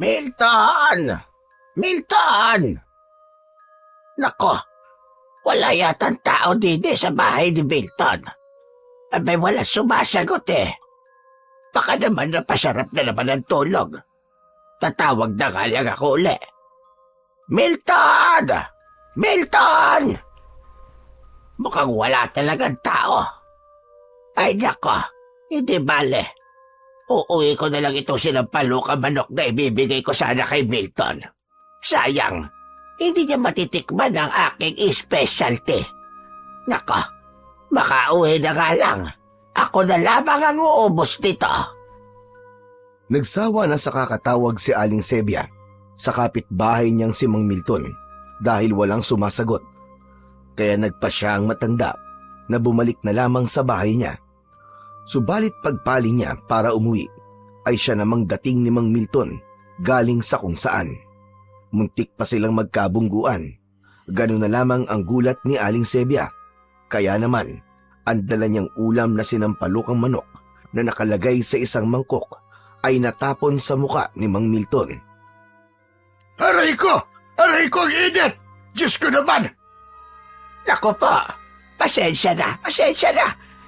Milton! Milton! Nako, wala yatang tao dito sa bahay ni Milton. Abay, wala sumasagot eh. Baka naman napasarap na naman ang tulog. Tatawag na nga lang ako uli. Milton! Milton! Mukhang wala talagang tao. Ay nako, hindi bale. Uuwi ko na lang itong sinampalukang manok na ibibigay ko sana kay Milton. Sayang, hindi niya matitikman ang aking specialty. Nako, makauwi na nga lang. Ako na lamang ang uubos nito. Nagsawa na sa kakatawag si Aling Sebia sa kapitbahay niyang si Mang Milton dahil walang sumasagot. Kaya nagpa siya ang matanda na bumalik na lamang sa bahay niya. Subalit pagpali niya para umuwi ay siya namang dating ni Mang Milton galing sa kung saan. Muntik pa silang magkabungguan. Ganun na lamang ang gulat ni Aling Sebia. Kaya naman, ang dala niyang ulam na sinampalukang manok na nakalagay sa isang mangkok ay natapon sa muka ni Mang Milton. Aray ko! Aray ko ang init! Diyos ko naman! Naku po, pasensya na.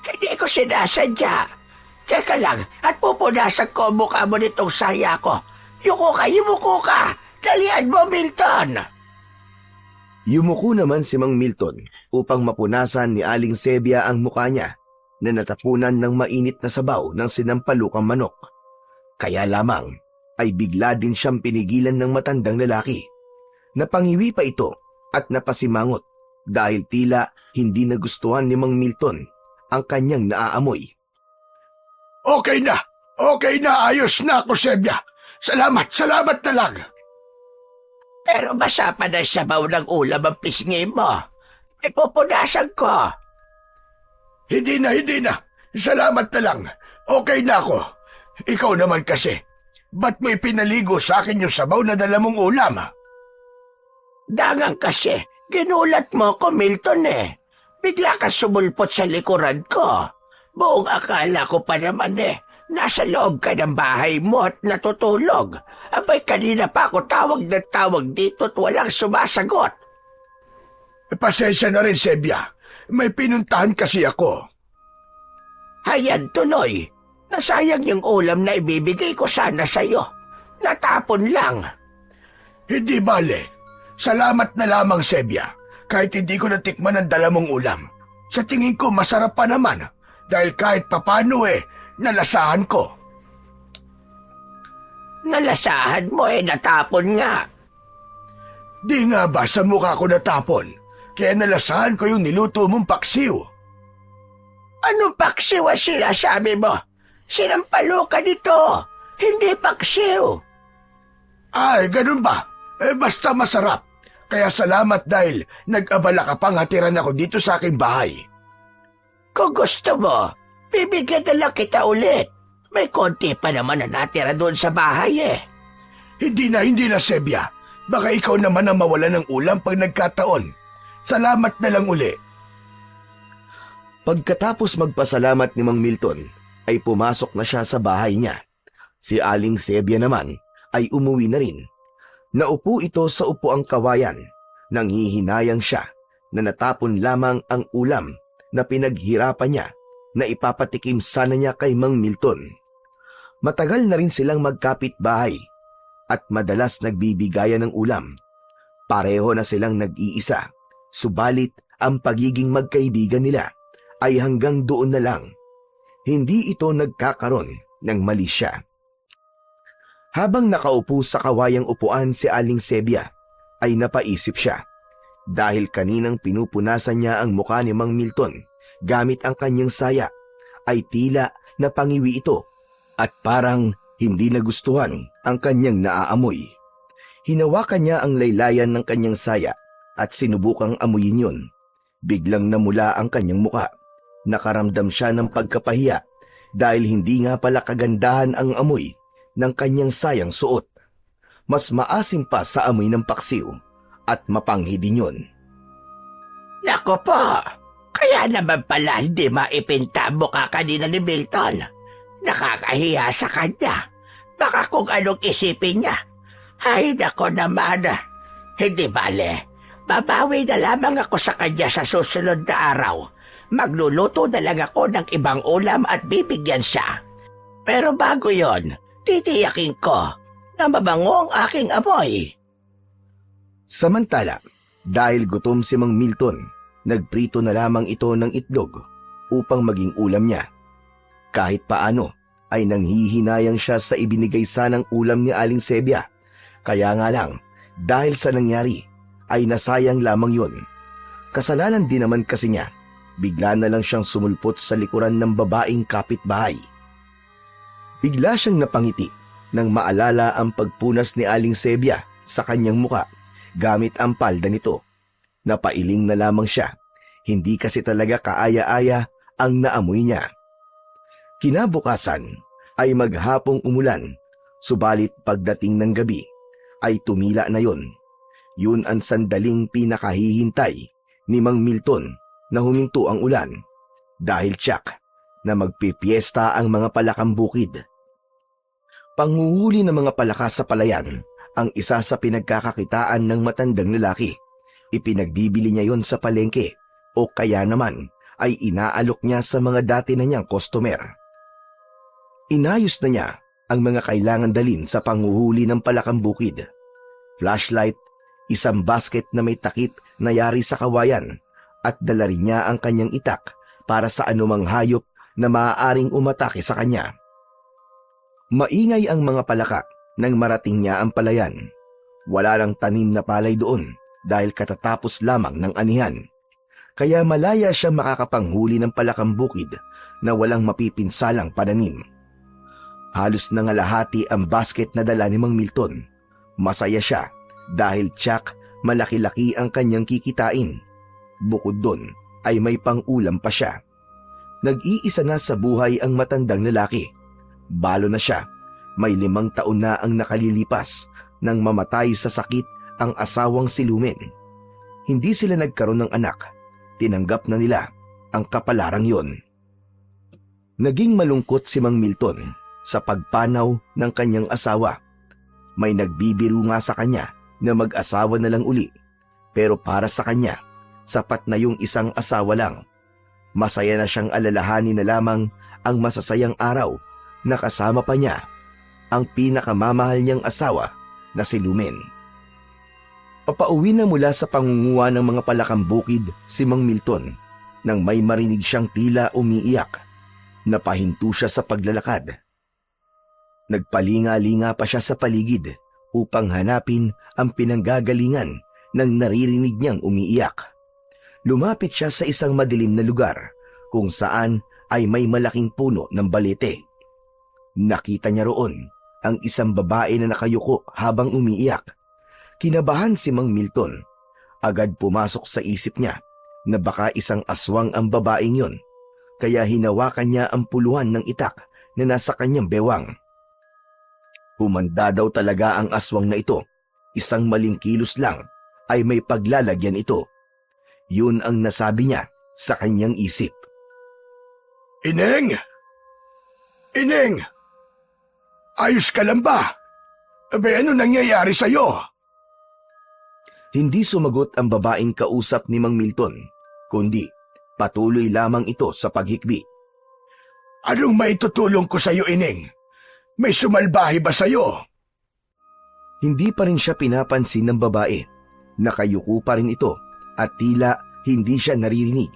Hindi ko sinasadya. Teka lang, at pupunasan ko ang mukha mo nitong saya ko. Yumuko ka! Dalian mo, Milton! Yumuko naman si Mang Milton upang mapunasan ni Aling Sebia ang mukha niya na natapunan ng mainit na sabaw ng sinampalukang manok. Kaya lamang ay bigla din siyang pinigilan ng matandang lalaki. Napangiwi pa ito at napasimangot dahil tila hindi nagustuhan ni Mang Milton ang kanyang naaamoy. Okay na! Ayos na ako, Sebia! Salamat na lang! Pero basa pa ng sabaw ng ulam ang pisngi mo. Ipupunasan ko. Hindi na. Salamat na lang. Okay na ako. Ikaw naman kasi, ba't mo ipinaligo sa akin yung sabaw na dala mong ulam? Dangang kasi, ginulat mo ko, Milton eh. Bigla ka sumulpot sa likuran ko. Buong akala ko pa naman nasa loob ka ng bahay mo at natutulog. Abay, kanina pa ako tawag dito at walang sumasagot. Pasensya na rin, Sebia. May pinuntahan kasi ako. Hayan tuloy. Nasayang yung ulam na ibibigay ko sana sa'yo. Natapon lang. Hindi bale. Salamat na lamang, Sebia. Kahit hindi ko natikman ang dala mong ulam. Sa tingin ko, masarap pa naman. Dahil kahit papano nalasahan ko. Nalasahan mo natapon nga. Di nga ba sa mukha ko natapon? Kaya nalasahan ko yung niluto mong paksiw. Anong paksiw ang sinasabi mo? Sinampalo ka nito. Hindi paksiw. Ay, ganun ba? Basta masarap. Kaya salamat dahil nag-abala ka pang hatiran ako dito sa aking bahay. Kung gusto mo, bibigyan na lang kita ulit. May konti pa naman na natira doon sa bahay Hindi na, Sebia. Baka ikaw naman ang mawala ng ulam pag nagkataon. Salamat na lang uli. Pagkatapos magpasalamat ni Mang Milton, ay pumasok na siya sa bahay niya. Si Aling Sebia naman ay umuwi na rin. Naupo ito sa upuang kawayan. Nanghihinayang siya na natapon lamang ang ulam na pinaghirapan niya na ipapatikim sana niya kay Mang Milton. Matagal na rin silang magkapit-bahay at madalas nagbibigayan ng ulam. Pareho na silang nag-iisa, subalit ang pagiging magkaibigan nila ay hanggang doon na lang. Hindi ito nagkakaroon ng mali siya. Habang nakaupo sa kawayang upuan si Aling Sebia, ay napaisip siya. Dahil kaninang pinupunasan niya ang mukha ni Mang Milton gamit ang kanyang saya, ay tila napangiwi ito at parang hindi nagustuhan ang kanyang naaamoy. Hinawakan niya ang laylayan ng kanyang saya at sinubukang amuyin yun. Biglang namula ang kanyang muka. Nakaramdam siya ng pagkapahiya dahil hindi nga pala kagandahan ang amoy ng kanyang sayang suot. Mas maasim pa sa amoy ng paksiw at mapanghi din yun. Naku po, kaya naman pala hindi maipinta mukha kanina ni Milton. Nakakahiya sa kanya. Baka kung anong isipin niya, Ay, nako naman. Hindi bale. Babawi na lamang ako sa kanya sa susunod na araw. Magluluto na lang ako ng ibang ulam at bibigyan siya. Pero bago yon, titiyakin ko na mabango ang aking amoy. Samantala, dahil gutom si Mang Milton, nagprito na lamang ito ng itlog upang maging ulam niya. Kahit paano ay nanghihinayang siya sa ibinigay sanang ulam ni Aling Sebia. Kaya nga lang, dahil sa nangyari, ay nasayang lamang yun. Kasalanan din naman kasi niya, bigla na lang siyang sumulpot sa likuran ng babaeng kapitbahay. Bigla siyang napangiti nang maalala ang pagpunas ni Aling Sebia sa kanyang muka gamit ang palda nito. Napailing na lamang siya, hindi kasi talaga kaaya-aya ang naamoy niya. Kinabukasan ay maghapong umulan, subalit pagdating ng gabi ay tumila na yon. Yun ang sandaling pinakahihintay ni Mang Milton na huminto ang ulan dahil tiyak na magpipiesta ang mga palakang bukid. Panghuhuli ng mga palaka sa palayan ang isa sa pinagkakakitaan ng matandang lalaki. Ipinagbibili niya yon sa palengke o kaya naman ay inaalok niya sa mga dati na niyang customer. Inayos na niya ang mga kailangan dalin sa panghuhuli ng palakang bukid. Flashlight, isang basket na may takip na yari sa kawayan at dala rin niya ang kanyang itak para sa anumang hayop na maaaring umatake sa kanya. Maingay ang mga palaka nang marating niya ang palayan. Wala lang tanim na palay doon dahil katatapos lamang ng anihan. Kaya malaya siyang makakapanghuli ng palakang bukid na walang mapipinsalang pananim. Halos nangalahati ang basket na dala ni Mang Milton. Masaya siya dahil tiyak malaki-laki ang kanyang kikitain. Bukod doon ay may pang-ulam pa siya. Nag-iisa na sa buhay ang matandang lalaki. Balo na siya. May 5 taon na ang nakalilipas nang mamatay sa sakit ang asawang si Lumen. Hindi sila nagkaroon ng anak. Tinanggap na nila ang kapalarang yon. Naging malungkot si Mang Milton sa pagpanaw ng kanyang asawa. May nagbibiro nga sa kanya na mag-asawa na lang uli. Pero para sa kanya, sapat na yung isang asawa lang. Masaya na siyang alalahanin na lamang ang masasayang araw na kasama pa niya ang pinakamamahal niyang asawa na si Lumen. Papauwi na mula sa pangunguha ng mga palakang bukid si Mang Milton nang may marinig siyang tila umiiyak. Napahinto siya sa paglalakad. Nagpalinga-linga pa siya sa paligid upang hanapin ang pinanggagalingan ng naririnig niyang umiiyak. Lumapit siya sa isang madilim na lugar kung saan ay may malaking puno ng balete. Nakita niya roon ang isang babae na nakayuko habang umiiyak. Kinabahan si Mang Milton. Agad pumasok sa isip niya na baka isang aswang ang babaeng yon, kaya hinawakan niya ang puluhan ng itak na nasa kanyang bewang. Humanda daw talaga ang aswang na ito. Isang maling kilos lang ay may paglalagyan ito. Yun ang nasabi niya sa kanyang isip. Ineng! Ineng! Ayos ka lang ba? Abe, ano nangyayari sa'yo? Hindi sumagot ang babaeng kausap ni Mang Milton, kundi patuloy lamang ito sa paghikbi. Anong maitutulong ko sa'yo, Ineng? May sumalbahe ba sa'yo? Hindi pa rin siya pinapansin ng babae. Nakayuko pa rin ito at tila hindi siya naririnig.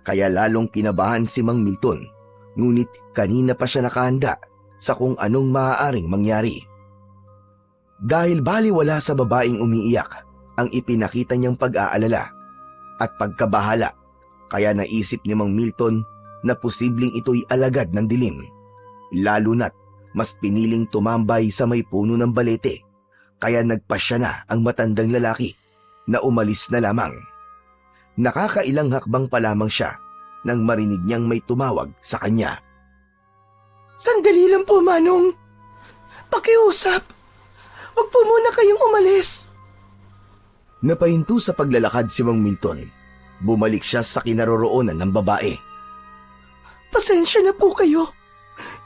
Kaya lalong kinabahan si Mang Milton. Ngunit kanina pa siya nakahanda sa kung anong maaaring mangyari. Dahil baliwala sa babaeng umiiyak ang ipinakita niyang pag-aalala at pagkabahala, kaya naisip ni Mang Milton na posibleng ito'y alagad ng dilim. Lalo na't mas piniling tumambay sa may puno ng balete, kaya nagpasya na ang matandang lalaki na umalis na lamang. Nakakailang hakbang pa lamang siya nang marinig niyang may tumawag sa kanya. Sandali lang po, Manong. Pakiusap. Huwag po muna kayong umalis. Napahinto sa paglalakad si Mang Milton. Bumalik siya sa kinaroroonan ng babae. Pasensya na po kayo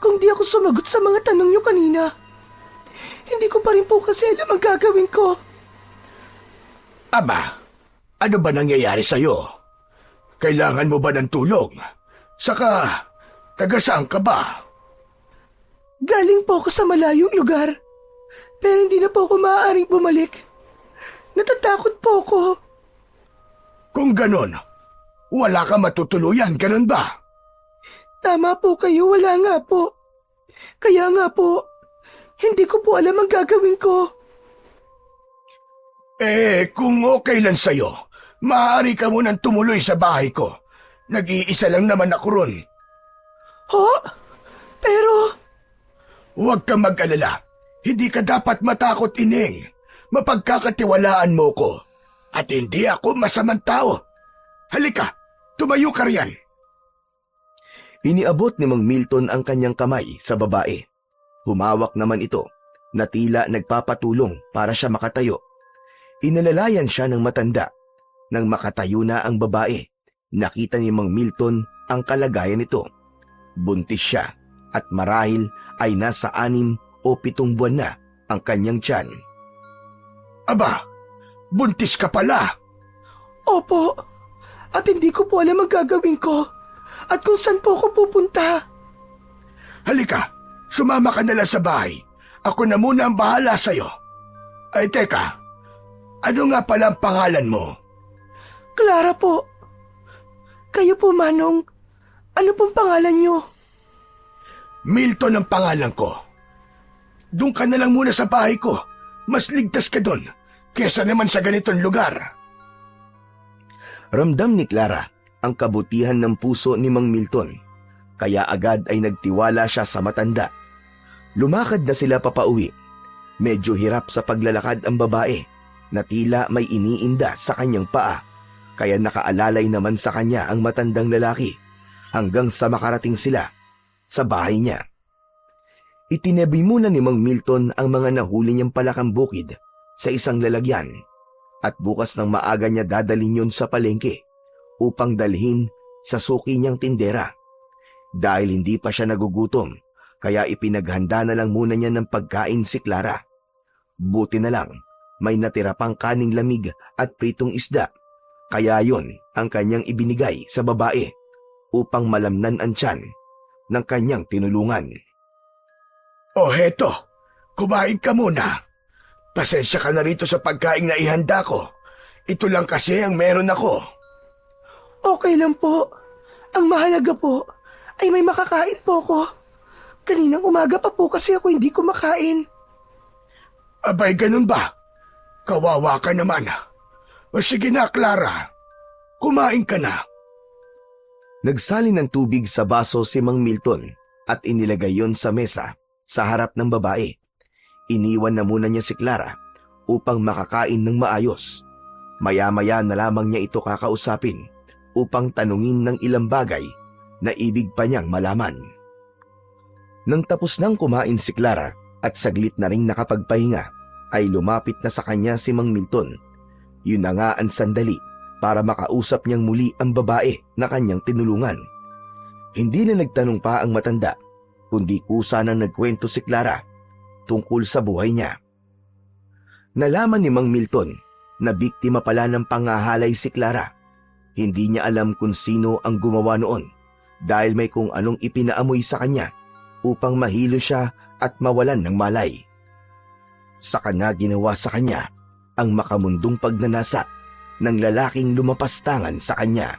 kung di ako sumagot sa mga tanong niyo kanina. Hindi ko pa rin po kasi alam ang gagawin ko. Aba, ano ba nangyayari sa'yo? Kailangan mo ba ng tulong? Saka, taga saan ka ba? Galing po ako sa malayong lugar. Pero hindi na po ako maaaring bumalik. Natatakot po ako. Kung ganon, wala ka matutuluyan, ganon ba? Tama po kayo, wala nga po. Kaya nga po, hindi ko po alam ang gagawin ko. Kung okay lang sa'yo, maaari ka munang tumuloy sa bahay ko. Nag-iisa lang naman ako ron. Ho? Pero, Huwag kang mag-alala. Hindi ka dapat matakot, Ining. Mapagkakatiwalaan mo ko. At hindi ako masamang tao. Halika, tumayo ka riyan. Iniabot ni Mang Milton ang kanyang kamay sa babae. Humawak naman ito na tila nagpapatulong para siya makatayo. Inalalayan siya ng matanda. Nang makatayo na ang babae, nakita ni Mang Milton ang kalagayan nito. Buntis siya at marahil ay nasa 6 o 7 buwan na ang kanyang tiyan. Aba, buntis ka pala. opo. At hindi ko po alam ang gagawin ko. At kung saan po ako pupunta. Halika, sumama ka na lang sa bahay. Ako na muna ang bahala sa'yo. Ay, teka. Ano nga pala ang pangalan mo? Clara po. Kayo po, Manong. Ano pong pangalan niyo? Milton ang pangalan ko. Doon ka na lang muna sa bahay ko. Mas ligtas ka doon kesa naman sa ganitong lugar. Ramdam ni Clara ang kabutihan ng puso ni Mang Milton, kaya agad ay nagtiwala siya sa matanda. Lumakad na sila papauwi. Medyo hirap sa paglalakad ang babae na tila may iniinda sa kanyang paa, kaya nakaalalay naman sa kanya ang matandang lalaki hanggang sa makarating sila sa bahay niya. Itinabi muna ni Mang Milton ang mga nahuli niyang palakang bukid sa isang lalagyan at bukas ng maaga niya dadalhin yon sa palengke upang dalhin sa suki niyang tindera. Dahil hindi pa siya nagugutom, kaya ipinaghanda na lang muna niya ng pagkain si Clara. Buti na lang, may natira pang kaning lamig at pritong isda, kaya yon ang kanyang ibinigay sa babae upang malamnan ang tiyan ng kanyang tinulungan. O heto, kumain ka muna. Pasensya ka na rito sa pagkain na ihanda ko. Ito lang kasi ang meron ako. Okay lang po. Ang mahalaga po ay may makakain po ko. Kaninang umaga pa po kasi ako hindi kumakain. Abay, ganun ba? Kawawa ka naman. O sige na, Clara. Kumain ka na. Nagsali ng tubig sa baso si Mang Milton at inilagay yon sa mesa sa harap ng babae. Iniwan na muna niya si Clara upang makakain ng maayos. Maya-maya na lamang niya ito kakausapin upang tanungin ng ilang bagay na ibig pa niyang malaman. Nang tapos nang kumain si Clara at saglit na ring nakapagpahinga, ay lumapit na sa kanya si Mang Milton. Yun na nga ang sandali para makausap niyang muli ang babae na kanyang tinulungan. Hindi na nagtanong pa ang matanda, kundi kusa nang nagkwento si Clara tungkol sa buhay niya. Nalaman ni Mang Milton na biktima pala ng pangahalay si Clara. Hindi niya alam kung sino ang gumawa noon dahil may kung anong ipinaamoy sa kanya upang mahilo siya at mawalan ng malay. Saka na ginawa sa kanya ang makamundong pagnanasa ng lalaking lumapastangan sa kanya.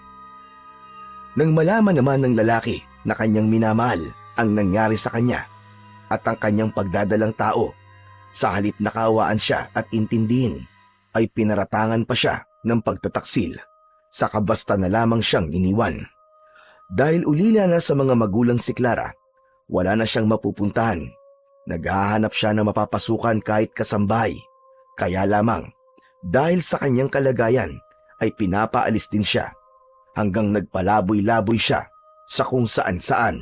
Nang malaman naman ng lalaki na kanyang minamahal ang nangyari sa kanya at ang kanyang pagdadalang tao, sa halip na kaawaan siya at intindihin, ay pinaratangan pa siya ng pagtataksil, saka basta na lamang siyang iniwan. Dahil ulila na sa mga magulang si Clara, wala na siyang mapupuntahan. Naghahanap siya na mapapasukan kahit kasambahay. Kaya lamang, dahil sa kanyang kalagayan, ay pinapaalis din siya hanggang nagpalaboy-laboy siya sa kung saan-saan.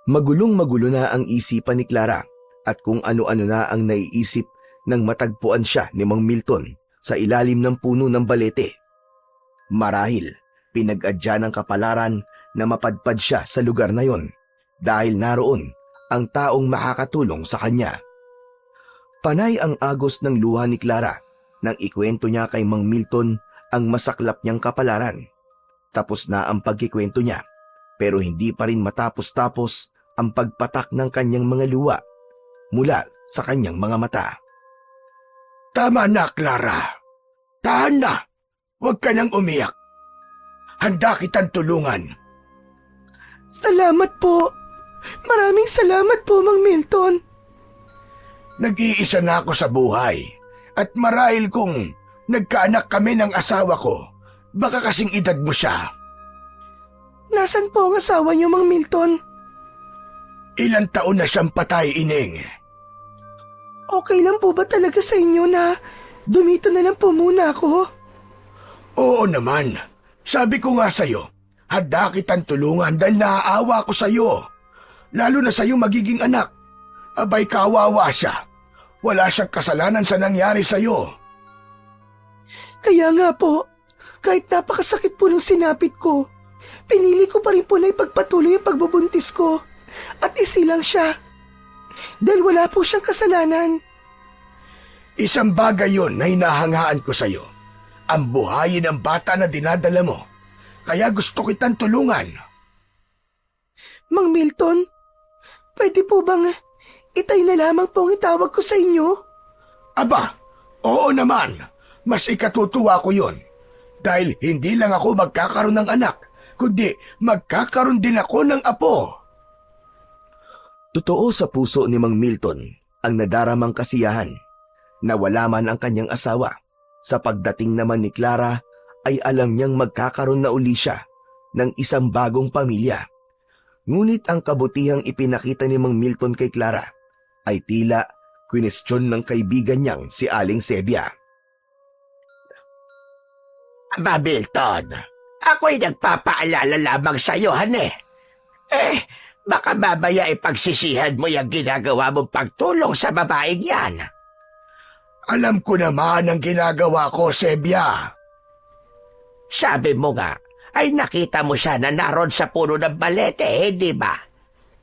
Magulong-magulo na ang isipan ni Clara at kung ano-ano na ang naiisip nang matagpuan siya ni Mang Milton sa ilalim ng puno ng balete. Marahil, pinag-adya ng kapalaran na mapadpad siya sa lugar na yon dahil naroon ang taong makakatulong sa kanya. Panay ang agos ng luha ni Clara nang ikwento niya kay Mang Milton ang masaklap niyang kapalaran. Tapos na ang pagkikwento niya, pero hindi pa rin matapos-tapos ang pagpatak ng kanyang mga luha mula sa kanyang mga mata. Tama na, Clara. Tahan na. Huwag ka nang umiyak. Handa kitang tulungan. Salamat po. Maraming salamat po, Mang Milton. Nag-iisa na ako sa buhay. At marahil kung nagkaanak kami ng asawa ko, baka kasing edad mo siya. Nasaan po ang asawa niyo, Mang Milton? Ilang taon na siyang patay, Ining. Okay lang po ba talaga sa inyo na dumito na lang po muna ako? Oo naman. Sabi ko nga sa'yo, handa kitang tulungan dahil naaawa ko sa'yo. Lalo na sa'yo magiging anak. Abay, kawawa siya. Wala siyang kasalanan sa nangyari sa'yo. Kaya nga po, kahit napakasakit po ng sinapit ko, pinili ko pa rin po na ipagpatuloy ang pagbubuntis ko at isilang siya. Dahil wala po siyang kasalanan. Isang bagay yon na hinahangaan ko sa'yo. Ang buhayin ng bata na dinadala mo. Kaya gusto kitang tulungan. Mang Milton, pwede po bang itay na lamang po ang itawag ko sa inyo? Aba, oo naman. Mas ikatutuwa ko yon. Dahil hindi lang ako magkakaroon ng anak, kundi magkakaroon din ako ng apo. Totoo sa puso ni Mang Milton ang nadaramang kasiyahan na wala man ang kanyang asawa. Sa pagdating naman ni Clara ay alam niyang magkakaroon na uli siya ng isang bagong pamilya. Ngunit ang kabutihang ipinakita ni Mang Milton kay Clara ay tila kwinestyon ng kaibigan niyang si Aling Sebia. Aba, Milton, ako'y nagpapaalala lamang sa'yo, hane. Baka babaya ipagsisihan mo yung ginagawa mong pagtulong sa babaeng yan. Alam ko naman ang ginagawa ko, Sebia. Sabi mo nga, ay nakita mo siya na naroon sa puno ng balete, di ba?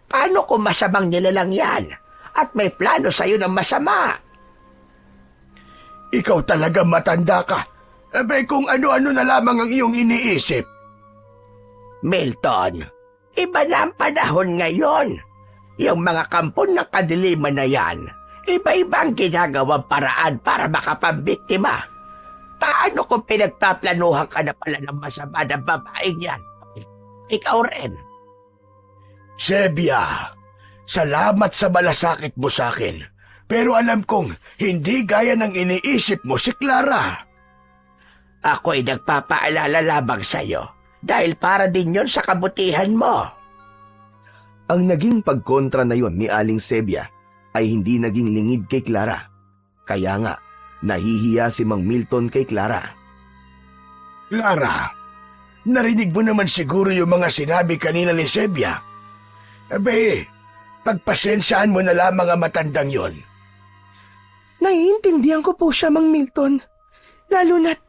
Paano kung masamang nilalang yan at may plano sa'yo ng masama? Ikaw talaga matanda ka. Abay kung ano-ano na lamang ang iyong iniisip. Milton, iba na ang panahon ngayon. Yung mga kampon ng kadiliman na yan, iba-ibang ginagawang paraan para makapambiktima. Paano kung pinagpaplanuhan ka na pala ng masama ng babaeng yan? Ikaw rin. Sebia, salamat sa malasakit mo sa akin. Pero alam kong hindi gaya ng iniisip mo si Clara. Ako'y nagpapaalala lamang sa'yo dahil para din yon sa kabutihan mo. Ang naging pagkontra na yon ni Aling Sebia ay hindi naging lingid kay Clara. Kaya nga, nahihiya si Mang Milton kay Clara. Clara, narinig mo naman siguro yung mga sinabi kanina ni Sebia. Abe, pagpasensyaan mo na lamang ang matandang yon. Naiintindihan ko po siya, Mang Milton. Lalo na't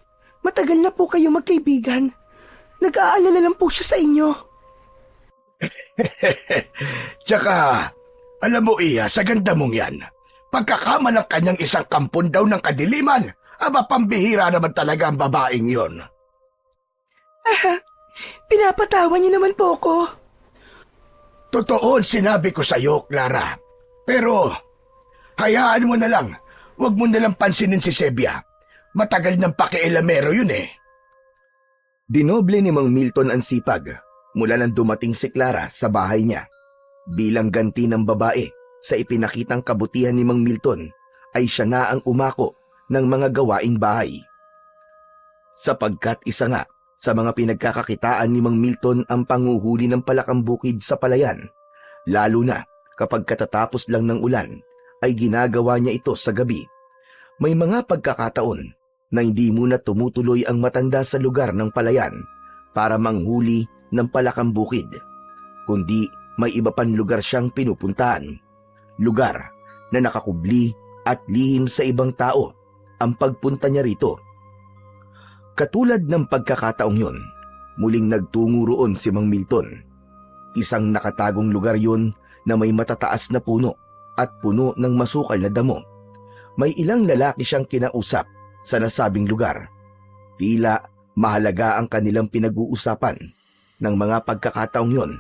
matagal na po kayo magkaibigan. Nag-aalala lang po siya sa inyo. Tsaka, alam mo iya, sa ganda mong yan, pagkakamalang kanyang isang kampon daw ng kadiliman, aba pambihira naman talaga ang babaeng yon. Pinapatawa niyo naman po ako. Totoo ang sinabi ko sa iyo, Clara. Pero, hayaan mo na lang, huwag mo na lang pansinin si Sebia. Matagal ng pakialamero yun eh. Dinoble ni Mang Milton ang sipag mula nang dumating si Clara sa bahay niya. Bilang ganti ng babae sa ipinakitang kabutihan ni Mang Milton, ay siya na ang umako ng mga gawaing bahay. Sapagkat isa nga sa mga pinagkakakitaan ni Mang Milton ang panguhuli ng palakambukid sa palayan, lalo na kapag katatapos lang ng ulan, ay ginagawa niya ito sa gabi. May mga pagkakataon na hindi muna tumutuloy ang matanda sa lugar ng palayan para manghuli ng palakambukid, kundi may iba pang lugar siyang pinupuntahan. Lugar na nakakubli at lihim sa ibang tao ang pagpunta niya rito. Katulad ng pagkakataong yun, muling nagtungo roon si Mang Milton. Isang nakatagong lugar yun na may matataas na puno at puno ng masukal na damo. may ilang lalaki siyang kinausap sa nasabing lugar. Tila mahalaga ang kanilang pinag-uusapan. Ng mga pagkakataong yon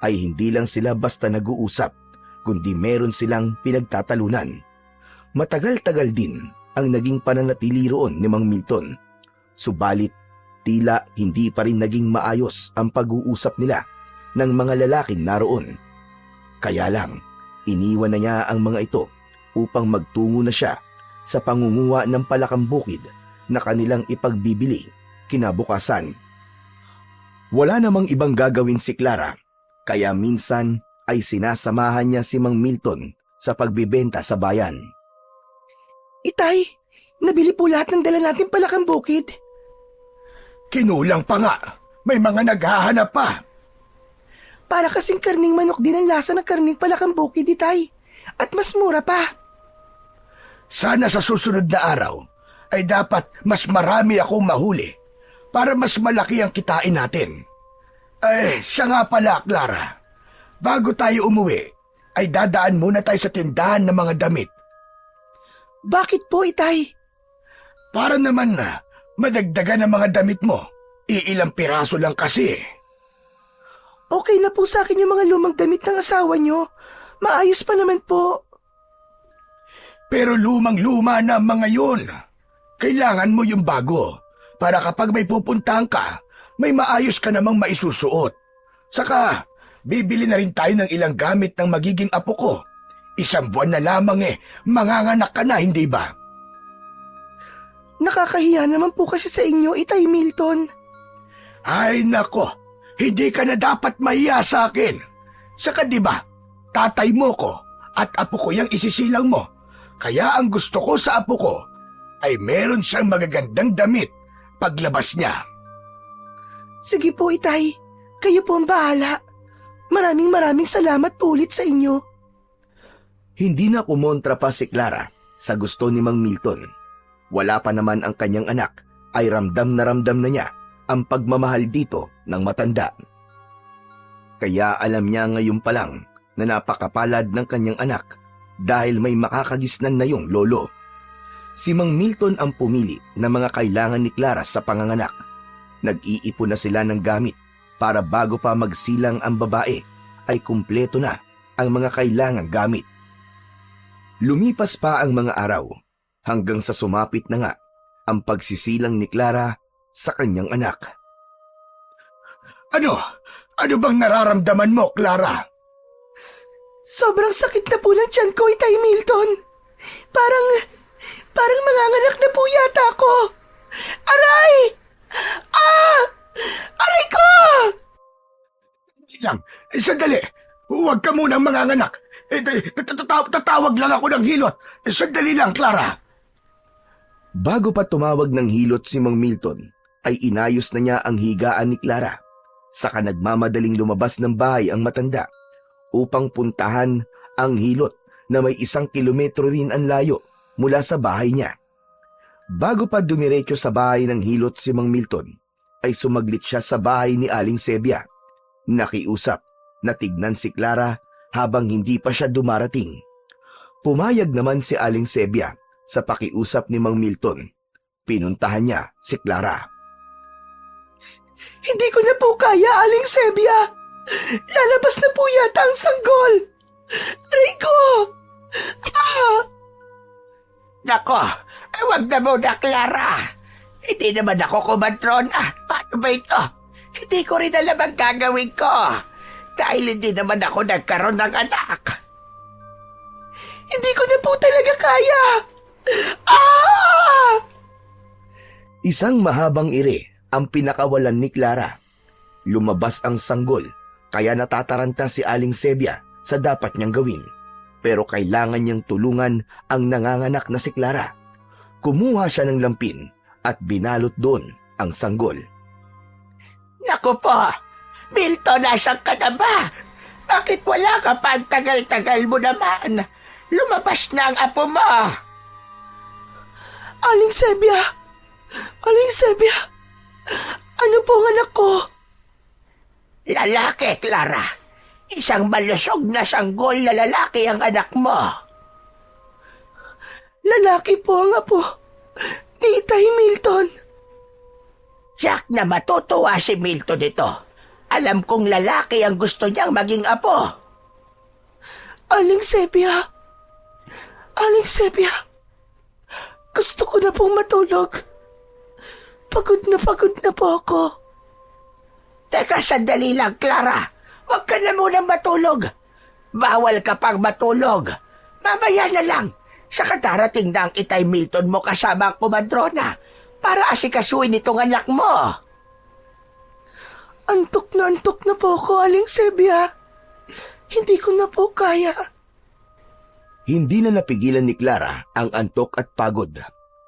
ay hindi lang sila basta nag-uusap, kundi meron silang pinagtatalunan. Matagal-tagal din ang naging pananatili roon ni Mang Milton. Subalit, tila hindi pa rin naging maayos ang pag-uusap nila ng mga lalaking naroon. Kaya lang, iniwan na niya ang mga ito upang magtungo na siya sa pangunguha ng palakang bukid na kanilang ipagbibili kinabukasan. Wala namang ibang gagawin si Clara, kaya minsan ay sinasamahan niya si Mang Milton sa pagbibenta sa bayan. Itay, nabili po lahat ng dala natin palakang bukid. Kinulang pa nga. May mga naghahanap pa. Para kasing karning manok din ang lasa ng karning palakang bukid, Itay. At mas mura pa. Sana sa susunod na araw ay dapat mas marami akong mahuli para mas malaki ang kitain natin. Siya nga pala, Clara. Bago tayo umuwi, ay dadaan muna tayo sa tindahan ng mga damit. Bakit po, Itay? Para naman na madagdagan ang mga damit mo. Iilang piraso lang kasi. Okay na po sa akin yung mga lumang damit ng asawa nyo. Maayos pa naman po. Pero lumang-luma na ang mga yun. Kailangan mo yung bago para kapag may pupuntahan ka, may maayos ka namang maisusuot. Saka, bibili na rin tayo ng ilang gamit ng magiging apo ko. 1 buwan na lamang manganganak ka na, hindi ba? Nakakahiya naman po kasi sa inyo, Itay Milton. Ay nako, hindi ka na dapat mahiya sa akin. Saka di ba, tatay mo ko at apo ko yung isisilang mo. Kaya ang gusto ko sa apo ko ay meron siyang magagandang damit paglabas niya. Sige po, Itay. Kayo po ang bahala. Maraming salamat po ulit sa inyo. Hindi na kumontra pa si Clara sa gusto ni Mang Milton. Wala pa naman ang kanyang anak ay ramdam na niya ang pagmamahal dito ng matanda. Kaya alam niya ngayon pa lang na napakapalad ng kanyang anak dahil may makakagisnan na yung lolo. Si Mang Milton ang pumili ng mga kailangan ni Clara sa panganganak. Nag-iipon na sila ng gamit para bago pa magsilang ang babae ay kumpleto na ang mga kailangang gamit. Lumipas pa ang mga araw hanggang sa sumapit na nga ang pagsisilang ni Clara sa kanyang anak. Ano? Ano bang nararamdaman mo, Clara? Sobrang sakit na po ng tiyan ko, Itay Milton. Parang manganganak na po yata ako. Aray! Aray ko! Sandali. Huwag ka munang manganganak. Tatawag lang ako ng hilot. Sandali lang, Clara. Bago pa tumawag ng hilot si Mang Milton, ay inayos na niya ang higaan ni Clara. Saka nagmamadaling lumabas ng bahay ang matanda upang puntahan ang hilot na may 1 kilometro rin ang layo mula sa bahay niya. Bago pa dumiretso sa bahay ng hilot si Mang Milton, ay sumaglit siya sa bahay ni Aling Sebia. Nakiusap na tignan si Clara habang hindi pa siya dumarating. Pumayag naman si Aling Sebia sa pakiusap ni Mang Milton. Pinuntahan niya si Clara. Hindi ko na po kaya, Aling Sebia. Lalabas na po yata ang sanggol. Aray ko! Nako, wag na muna, Clara. Hindi naman ako kumatrona. Paano ba ito? Hindi ko rin alam ang gagawin ko. Dahil hindi naman ako nagkaroon ng anak. Hindi ko na po talaga kaya. Isang mahabang ire ang pinakawalan ni Clara. Lumabas ang sanggol, kaya natataranta si Aling Sebia sa dapat niyang gawin. Pero kailangan niyang tulungan ang nanganganak na si Clara. Kumuha siya ng lampin at binalot doon ang sanggol. Naku po, Milton, nasan ka na ba? Bakit wala ka pa? Ang tagal-tagal mo naman. Lumabas na ang apo mo. Aling Sebia! Aling Sebia! Ano po ang anak ko? Lalaki, Clara. Isang malusog na sanggol na lalaki ang anak mo. lalaki po ang apo ni Itay Milton. Jack na matutuwa si Milton nito. Alam kong lalaki ang gusto niyang maging apo. Aling Sebia, gusto ko na pong matulog. Pagod na po ako. Teka, sandali lang, Clara. Huwag ka na munang matulog. Bawal ka pang matulog. Mamaya na lang. Saka darating na ang Itay Milton mo kasama ang kumadrona para asikasuin itong anak mo. Antok na po ako, Aling Sebia. Hindi ko na po kaya. Hindi na napigilan ni Clara ang antok at pagod,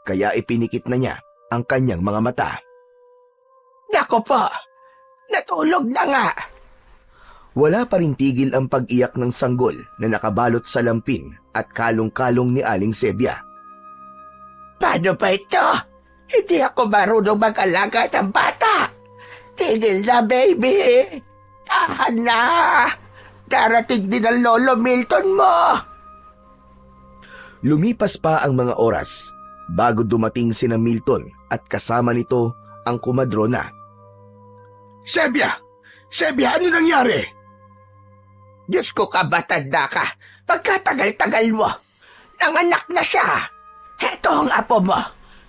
kaya ipinikit na niya ang kanyang mga mata. Nako po, natulog na nga. Wala pa rin tigil ang pag-iyak ng sanggol na nakabalot sa lampin at kalong-kalong ni Aling Sebia. Paano ba ito? Hindi ako marunong mag-alaga ng bata. Tigil na, baby. Tahan na. Darating din ang lolo Milton mo. Lumipas pa ang mga oras bago dumating sina Milton at kasama nito ang kumadrona. Sebia! Sebia, ano nangyari? Diyos ko, kabatanda ka. Pagkatagal-tagal mo, nanganak na siya. Heto ang apo mo.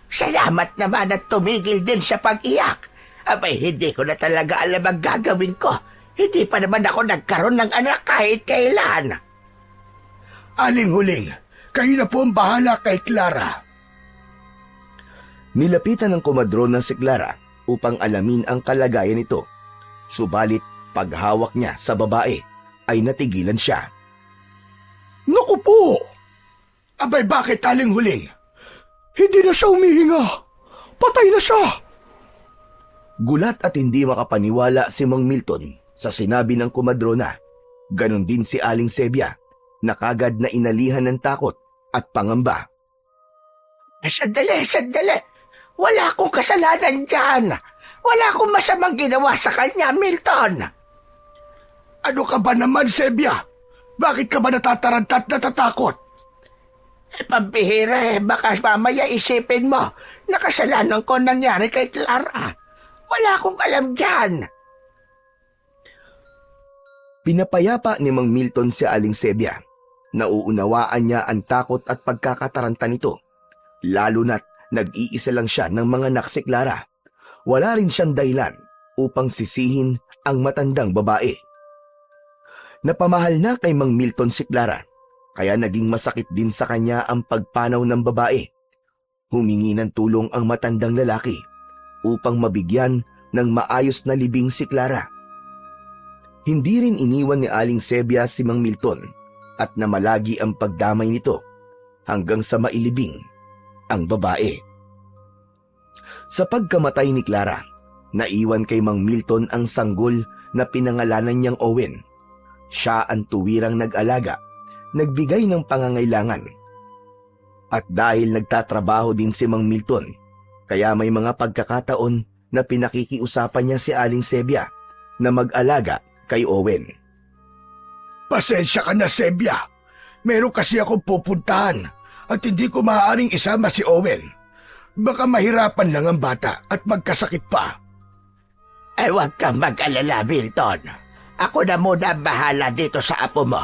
Salamat naman at tumigil din sa pag-iyak. Abay, hindi ko na talaga alam ang gagawin ko. Hindi pa naman ako nagkaroon ng anak kahit kailan. Aling Huling, kayo na po ang bahala kay Clara. Nilapitan ng kumadrona si Clara upang alamin ang kalagayan nito. Subalit, paghawak niya sa babae, ay natigilan siya. Naku po! Abay, bakit, Aling Huling? Hindi na siya humihinga. Patay na siya. Gulat at hindi makapaniwala si Mang Milton sa sinabi ng kumadrona. Ganon din si Aling Sebia, na kagad na inalihan ng takot at pangamba. Sandali. Wala akong kasalanan dyan. Wala akong masamang ginawa sa kanya, Milton. Ano ka ba naman, Sebia? Bakit ka ba natataranta at natatakot? Pambihira baka mamaya isipin mo na kasalanan ko nangyari kay Clara. Wala akong alam dyan. Pinapayapa ni Mang Milton si Aling Sebia. Nauunawaan niya ang takot at pagkakataranta nito. Lalo na't nag-iisa lang siya ng mga anak si Clara. Wala rin siyang dahilan upang sisihin ang matandang babae. Napamahal na kay Mang Milton si Clara, kaya naging masakit din sa kanya ang pagpanaw ng babae. Humingi ng tulong ang matandang lalaki upang mabigyan ng maayos na libing si Clara. Hindi rin iniwan ni Aling Sebia si Mang Milton at namalagi ang pagdamay nito hanggang sa mailibing ang babae. Sa pagkamatay ni Clara, naiwan kay Mang Milton ang sanggol na pinangalanan niyang Owen. Siya ang tuwirang nag-alaga, nagbigay ng pangangailangan. At dahil nagtatrabaho din si Mang Milton, kaya may mga pagkakataon na pinakikiusapan niya si Aling Sebia na mag-alaga kay Owen. Pasensya ka na, Sebia. Meron kasi akong pupuntahan at hindi ko maaaring isama si Owen. Baka mahirapan lang ang bata at magkasakit pa. Ay, huwag kang mag-alala, Milton. Ako na muna bahala dito sa apo mo.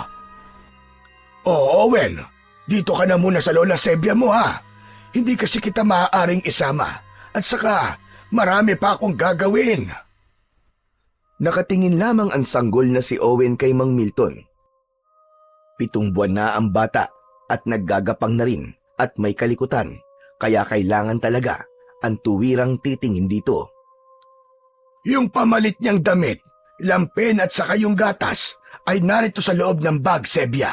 Oo, Owen. Dito ka na muna sa lola Sebia mo, ha? Hindi kasi kita maaaring isama. At saka, marami pa akong gagawin. Nakatingin lamang ang sanggol na si Owen kay Mang Milton. 7 buwan na ang bata at naggagapang na rin at may kalikutan, kaya kailangan talaga ang tuwirang titingin dito. Yung pamalit niyang damit, lampin at saka yung gatas ay narito sa loob ng bag, Sebia.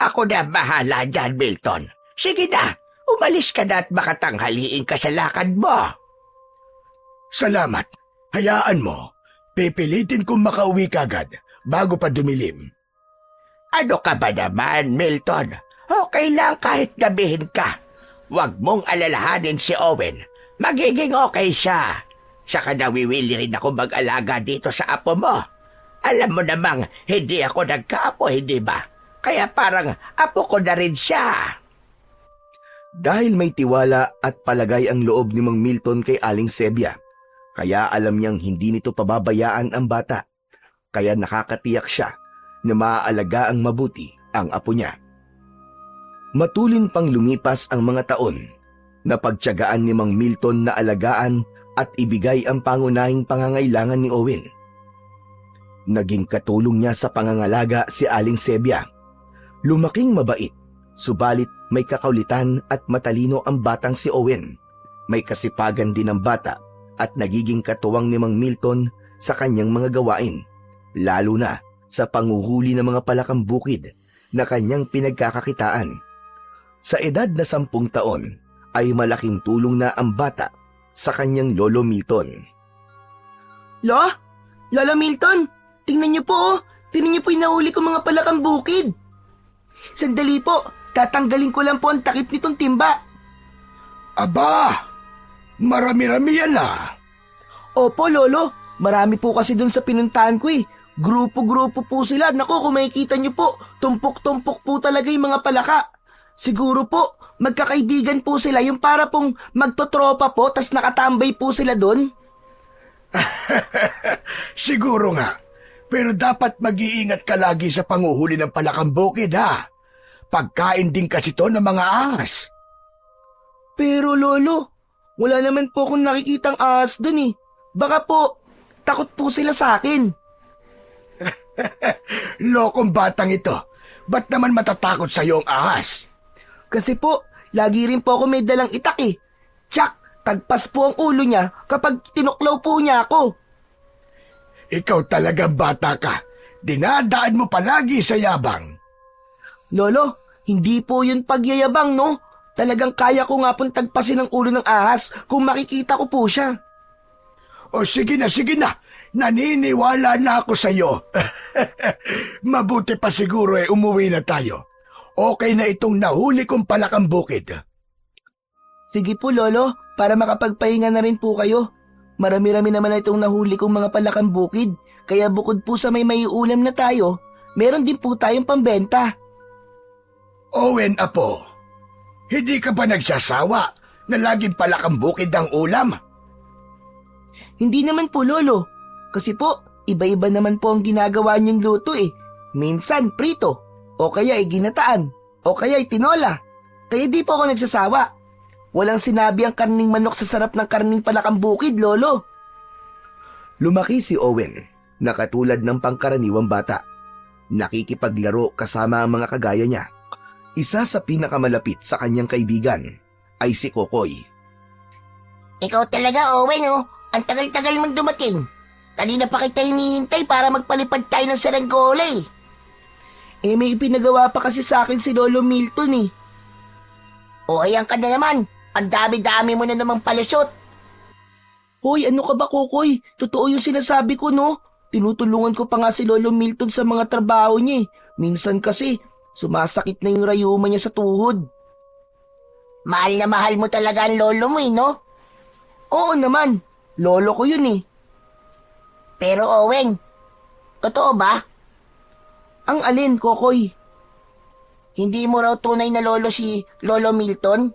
Ako na bahala dyan, Milton. Sige na, umalis ka na at baka tanghaliin ka sa lakad mo. Salamat. Hayaan mo. Pipilitin kong makauwi kagad bago pa dumilim. Ano ka ba naman, Milton? Okay lang kahit gabihin ka. Huwag mong alalahanin si Owen. Magiging okay siya. Saka nawiwili rin ako mag-alaga dito sa apo mo. Alam mo namang hindi ako nagkaapo, hindi ba? Kaya parang apo ko na rin siya. Dahil may tiwala at palagay ang loob ni Mang Milton kay Aling Sebia, kaya alam niyang hindi nito pababayaan ang bata, kaya nakakatiyak siya na maaalagaan mabuti ang apo niya. Matulin pang lumipas ang mga taon, napagtiyagaan ni Mang Milton na alagaan at ibigay ang pangunahing pangangailangan ni Owen. Naging katulong niya sa pangangalaga si Aling Sebia. Lumaking mabait, subalit may kakaulitan at matalino ang batang si Owen. May kasipagan din ang bata at nagiging katuwang ni Mang Milton sa kanyang mga gawain, lalo na sa panguhuli ng mga palakang bukid na kanyang pinagkakakitaan. Sa edad na 10 taon ay malaking tulong na ang bata sa kanyang Lolo Milton. Lolo Milton, tingnan niyo po oh. Tingnan niyo po yung nahuli ko mga palakang bukid. Sandali po, tatanggalin ko lang po ang takip nitong timba. Aba, marami-rami yan ah. Opo, Lolo. Marami po kasi dun sa pinuntahan ko eh. Grupo-grupo po sila. Naku, kung makikita niyo po, tumpok-tumpok po talaga yung mga palaka. Siguro po, magkakaibigan po sila. Yung para pong magtotropa po, tas nakatambay po sila dun. Siguro nga. Pero dapat mag-iingat ka lagi sa panguhuli ng palakang bukid ha. Pagkain din kasi to ng mga ahas. Pero Lolo, wala naman po akong nakikitang ahas dun eh. Baka po, takot po sila sa akin. Lokong batang ito. Ba't naman matatakot sa iyo ang ahas? Kasi po, lagi rin po ako may dalang itak eh. Tsak, tagpas po ang ulo niya kapag tinuklaw po niya ako. Ikaw talagang bata ka. Dinadaan mo palagi sa yabang. Lolo, hindi po yun pagyayabang no. Talagang kaya ko nga pong tagpasin ang ulo ng ahas kung makikita ko po siya. O sige na, sige na. Naniniwala na ako sa iyo. Mabuti pa siguro umuwi na tayo. Okay na itong nahuli kong palakang bukid. Sige po Lolo, para makapagpahinga na rin po kayo. Marami-rami naman na itong nahuli kong mga palakang bukid. Kaya bukod po sa may maiulam na tayo, meron din po tayong pambenta. Owen, apo, hindi ka ba nagsasawa na laging palakang bukid ang ulam? Hindi naman po Lolo. Kasi po, iba-iba naman po ang ginagawa niyong luto eh. Minsan prito, o kaya ay ginataan, o kaya ay tinola. Kaya di po ako nagsasawa. Walang sinabi ang karning manok sa sarap ng karning palakang bukid, Lolo. Lumaki si Owen na katulad ng pangkaraniwang bata. Nakikipaglaro kasama ang mga kagaya niya. Isa sa pinakamalapit sa kanyang kaibigan ay si Kokoy. Ikaw talaga, Owen, oh. Ang tagal-tagal mong dumating. Kanina pa kita hinihintay para magpalipad tayo ng saranggola eh. Eh may ipinagawa pa kasi sa akin si Lolo Milton eh. O ayan ka na naman. Ang dami-dami mo na namang palusot. Hoy, ano ka ba, Kokoy? Totoo yung sinasabi ko, no? Tinutulungan ko pa nga si Lolo Milton sa mga trabaho niya eh. Minsan kasi, sumasakit na yung rayuma niya sa tuhod. Mahal na mahal mo talaga ang lolo mo eh, no? Oo naman, lolo ko yun eh. Pero Owen, totoo ba? Ang alin, Kokoy? Hindi mo raw tunay na lolo si Lolo Milton?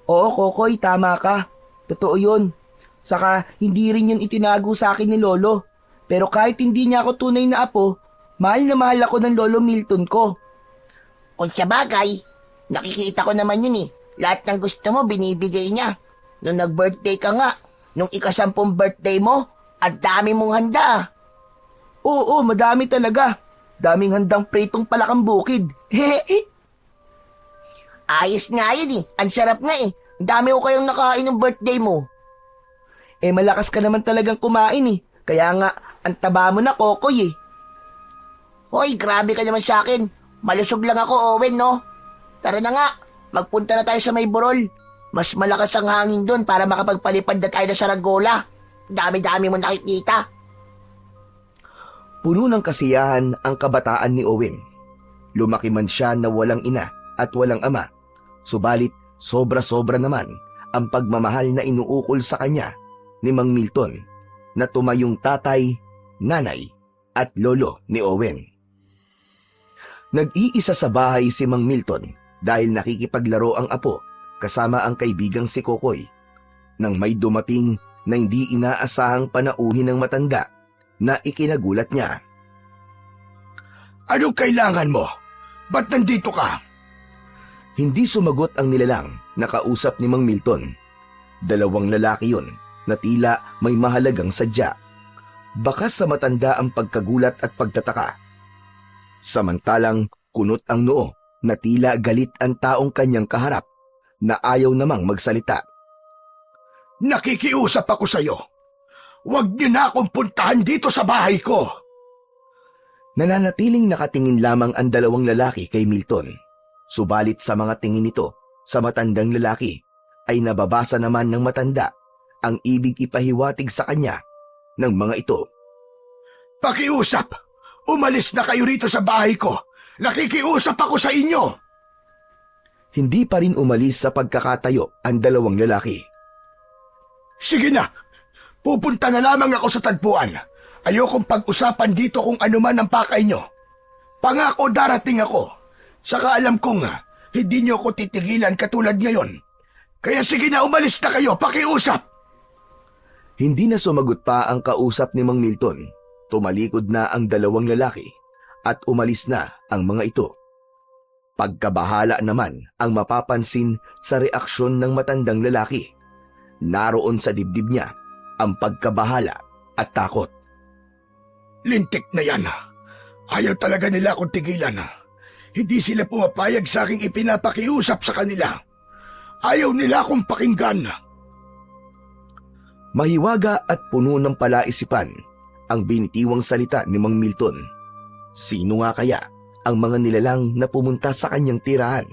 Oo, Kokoy, tama ka. Totoo yun. Saka, hindi rin yun itinago sa akin ni Lolo. Pero kahit hindi niya ako tunay na apo, mahal na mahal ako ng Lolo Milton ko. Kung sa bagay, nakikita ko naman yun eh. Lahat ng gusto mo, binibigay niya. Nung nag-birthday ka nga, nung ika-10 birthday mo, ang dami mong handa. Oo, madami talaga. Daming handang pritong palakang bukid. Ayos nga yun eh. Ang sarap nga eh. Ang dami ko kayong nakain ng birthday mo. Eh malakas ka naman talagang kumain eh. Kaya nga, ang taba mo na, Kokoy eh. Hoy, grabe ka naman sa akin. Malusog lang ako, Owen, no? Tara na nga, magpunta na tayo sa may burol. Mas malakas ang hangin doon para makapagpalipad na tayo na saranggola. Dami-dami mo nakikita. Puno ng kasiyahan ang kabataan ni Owen. Lumaki man siya na walang ina at walang ama. Subalit, sobra-sobra naman ang pagmamahal na inuukol sa kanya ni Mang Milton na tumayong tatay, nanay at lolo ni Owen. Nag-iisa sa bahay si Mang Milton dahil nakikipaglaro ang apo kasama ang kaibigang si Kokoy. Nang may dumating na hindi inaasahang panauhin ng matanda na ikinagulat niya. Anong kailangan mo? Ba't nandito ka? Hindi sumagot ang nilalang na kausap ni Mang Milton. Dalawang lalaki yun na tila may mahalagang sadya. Bakas sa matanda ang pagkagulat at pagtataka. Samantalang kunot ang noo na tila galit ang taong kanyang kaharap na ayaw namang magsalita. Nakikiusap ako sa'yo. Huwag niyo na akong puntahan dito sa bahay ko. Nananatiling nakatingin lamang ang dalawang lalaki kay Milton. Subalit sa mga tingin nito sa matandang lalaki ay nababasa naman ng matanda ang ibig ipahiwatig sa kanya ng mga ito. Pakiusap! Umalis na kayo rito sa bahay ko! Nakikiusap ako sa inyo! Hindi pa rin umalis sa pagkakatayo ang dalawang lalaki. Sige na! Pupunta na lamang ako sa tagpuan. Ayokong pag-usapan dito kung ano man ang pakay nyo. Pangako darating ako. Saka alam kong hindi nyo ako titigilan katulad ngayon. Kaya sige na, umalis na kayo, pakiusap! Hindi na sumagot pa ang kausap ni Mang Milton. Tumalikod na ang dalawang lalaki at umalis na ang mga ito. Pagkabahala naman ang mapapansin sa reaksyon ng matandang lalaki. Naroon sa dibdib niya ang pagkabahala at takot. Lintik na yan. Ayaw talaga nila akong tigilan. Hindi sila pumapayag sa aking ipinapakiusap sa kanila. Ayaw nila akong pakinggan. Mahiwaga at puno ng palaisipan ang binitiwang salita ni Mang Milton. Sino nga kaya ang mga nilalang na pumunta sa kanyang tirahan?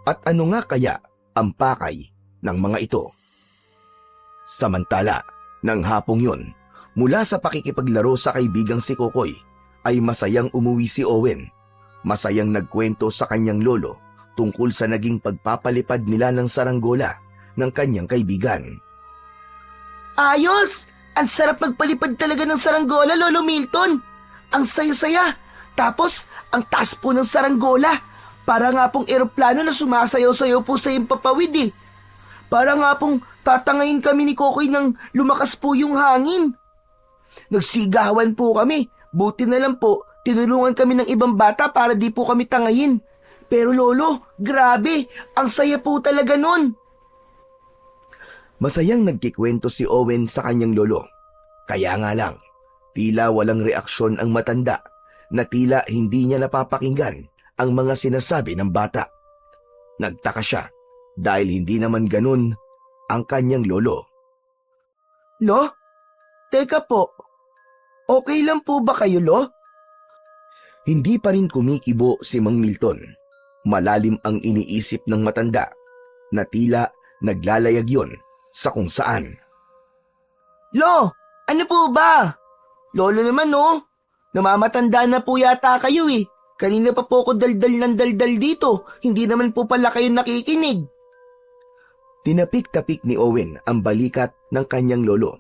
At ano nga kaya ang pakay ng mga ito? Samantala, nang hapong yon, mula sa pakikipaglaro sa kaibigang si Kokoy, ay masayang umuwi si Owen. Masayang nagkwento sa kanyang lolo tungkol sa naging pagpapalipad nila ng saranggola ng kanyang kaibigan. Ayos! Ang sarap magpalipad talaga ng saranggola, Lolo Milton. Ang saya-saya. Tapos, ang taas po ng saranggola. Para nga pong eroplano na sumasayaw-sayaw po sa impapawid eh. Para nga pong tatangayin kami ni Kokoy nang lumakas po yung hangin. Nagsigawan po kami. Buti na lang po, tinulungan kami ng ibang bata para di po kami tangayin. Pero Lolo, grabe, ang saya po talaga nun. Masayang nagkikwento si Owen sa kanyang lolo. Kaya nga lang, tila walang reaksyon ang matanda na tila hindi niya napapakinggan ang mga sinasabi ng bata. Nagtaka siya dahil hindi naman ganun ang kanyang lolo. Lo? Teka po, okay lang po ba kayo, Lo? Hindi pa rin kumikibo si Mang Milton. Malalim ang iniisip ng matanda na tila naglalayag yon sa kung saan. Lo, ano po ba? Lolo naman oh, namamatanda na po yata kayo eh. Kanina pa po ako daldal ng daldal dito, hindi naman po pala kayo nakikinig. Tinapik-tapik ni Owen ang balikat ng kanyang lolo.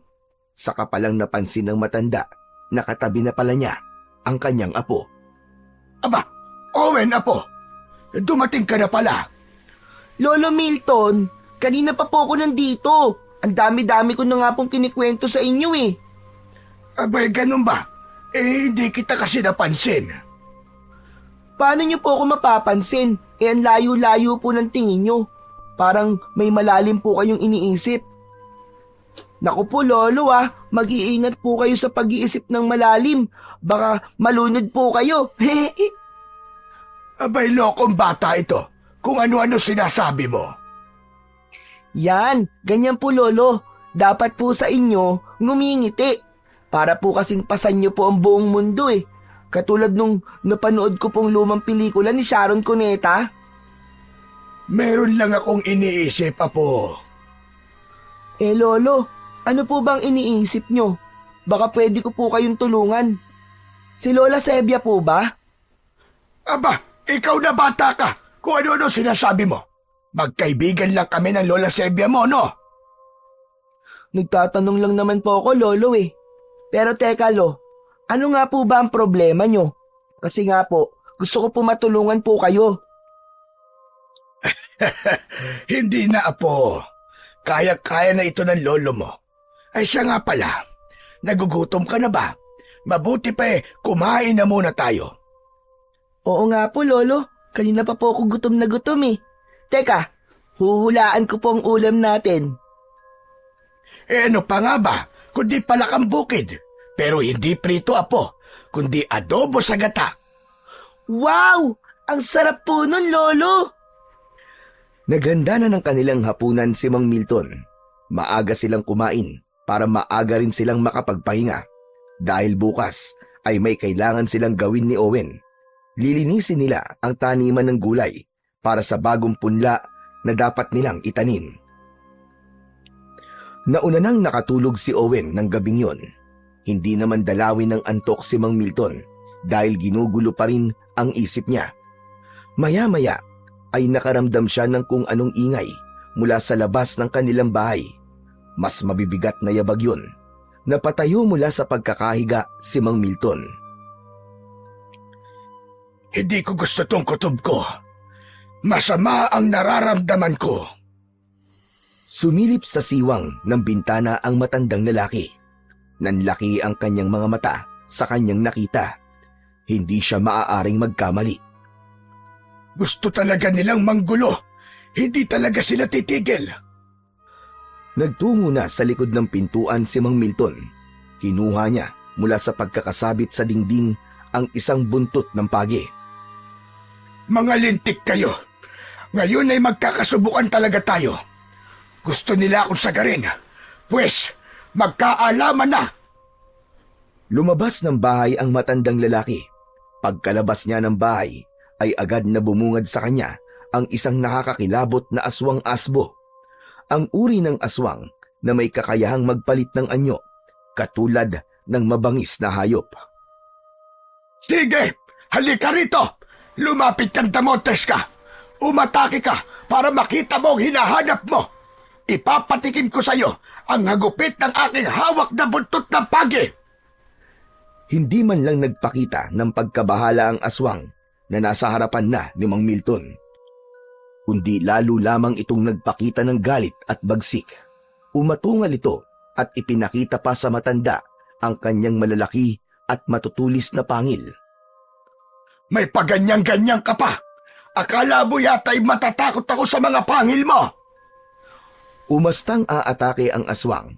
Saka palang napansin ng matanda na katabi na pala niya ang kanyang apo. Aba, Owen, apo! Dumating ka na pala. Lolo Milton, kanina pa po ako nandito. Ang dami-dami ko na nga pong kinikwento sa inyo eh. Abay, ganun ba? Hindi kita kasi napansin. Paano niyo po ako mapapansin? Ang layo-layo po ng tingin niyo. Parang may malalim po kayong iniisip. Naku po Lolo mag-iingat po kayo sa pag-iisip ng malalim. Baka malunod po kayo. Abay, lokong bata ito. Kung ano-ano sinasabi mo. Yan, ganyan po Lolo. Dapat po sa inyo ngumingiti. Para po kasing pasan niyo po ang buong mundo eh. Katulad nung napanood ko pong lumang pelikula ni Sharon Cuneta. Meron lang akong iniisip, apo. Lolo, ano po bang iniisip nyo? Baka pwede ko po kayong tulungan. Si Lola Sebia po ba? Aba, ikaw na bata ka. Kung ano-ano sinasabi mo. Magkaibigan lang kami ng Lola Sebia mo, no? Nagtatanong lang naman po ako, Lolo eh. Pero teka, Lo, ano nga po ba ang problema nyo? Kasi nga po, gusto ko po matulungan po kayo. Hindi na, apo. Kaya-kaya na ito ng lolo mo. Ay siya nga pala, nagugutom ka na ba? Mabuti pa kumain na muna tayo. Oo nga po, Lolo. Kanina pa po ako gutom na gutom eh. Teka, huhulaan ko po ang ulam natin. Ano pa nga ba, kundi palakang bukid. Pero hindi prito, apo, kundi adobo sa gata. Wow! Ang sarap po nun, Lolo! Naghanda na ng kanilang hapunan si Mang Milton. Maaga silang kumain para maaga rin silang makapagpahinga. Dahil bukas ay may kailangan silang gawin ni Owen. Lilinisin nila ang taniman ng gulay para sa bagong punla na dapat nilang itanim. Nauna nang nakatulog si Owen ng gabing yon. Hindi naman dalawin ng antok si Mang Milton dahil ginugulo pa rin ang isip niya. Maya-maya ay nakaramdam siya ng kung anong ingay mula sa labas ng kanilang bahay. Mas mabibigat na yabag yun. Napatayo mula sa pagkakahiga si Mang Milton. Hindi ko gusto tong kutob ko. Masama ang nararamdaman ko. Sumilip sa siwang ng bintana ang matandang lalaki. Nanlaki ang kanyang mga mata sa kanyang nakita. Hindi siya maaaring magkamali. Gusto talaga nilang manggulo. Hindi talaga sila titigil. Nagtungo na sa likod ng pintuan si Mang Milton. Kinuha niya mula sa pagkakasabit sa dingding ang isang buntot ng pagi. Mga lintik kayo. Ngayon ay magkakasubukan talaga tayo. Gusto nila akong sagarin. Pwes, magkaalaman na. Lumabas ng bahay ang matandang lalaki. Pagkalabas niya ng bahay, ay agad na bumungad sa kanya ang isang nakakakilabot na aswang asbo. Ang uri ng aswang na may kakayahang magpalit ng anyo, katulad ng mabangis na hayop. Sige, halika rito. Lumapit kang damontes ka. Umatake ka para makita mo ang hinahanap mo. Ipapatikim ko sa iyo ang hagupit ng aking hawak na buntot ng pagi. Hindi man lang nagpakita ng pagkabahala ang aswang na nasa harapan na ni Mang Milton. Kundi lalo lamang itong nagpakita ng galit at bagsik. Umatungal ito at ipinakita pa sa matanda ang kanyang malalaki at matutulis na pangil. May paganyang-ganyang ka pa. Akala mo yata'y matatakot ako sa mga pangil mo. Umastang aatake ang aswang.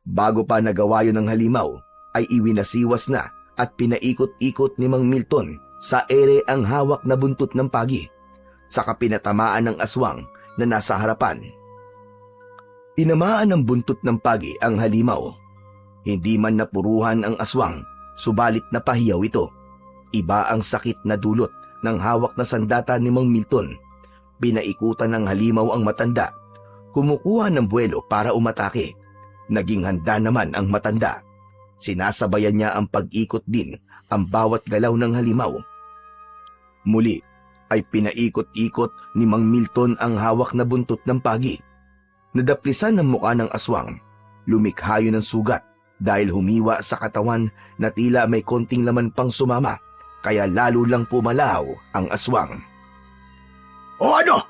Bago pa nagawa yun ng halimaw, ay iwinasiwas na at pinaikot-ikot ni Mang Milton sa ere ang hawak na buntot ng pagi. Saka pinatamaan ng aswang na nasa harapan. Tinamaan ng buntot ng pagi ang halimaw. Hindi man napuruhan ang aswang, subalit napahiyaw ito. Iba ang sakit na dulot ng hawak na sandata ni Mang Milton. Pinaikutan ng halimaw ang matanda. Kumukuha ng buwelo para umatake. Naging handa naman ang matanda. Sinasabayan niya ang pag-ikot din ang bawat galaw ng halimaw. Muli ay pinaikot-ikot ni Mang Milton ang hawak na buntot ng pagi. Nadaplisan ng mukha ng aswang. Lumikha yun ng sugat dahil humiwa sa katawan na tila may konting laman pang sumama, kaya lalo lang pumalaw ang aswang. O ano?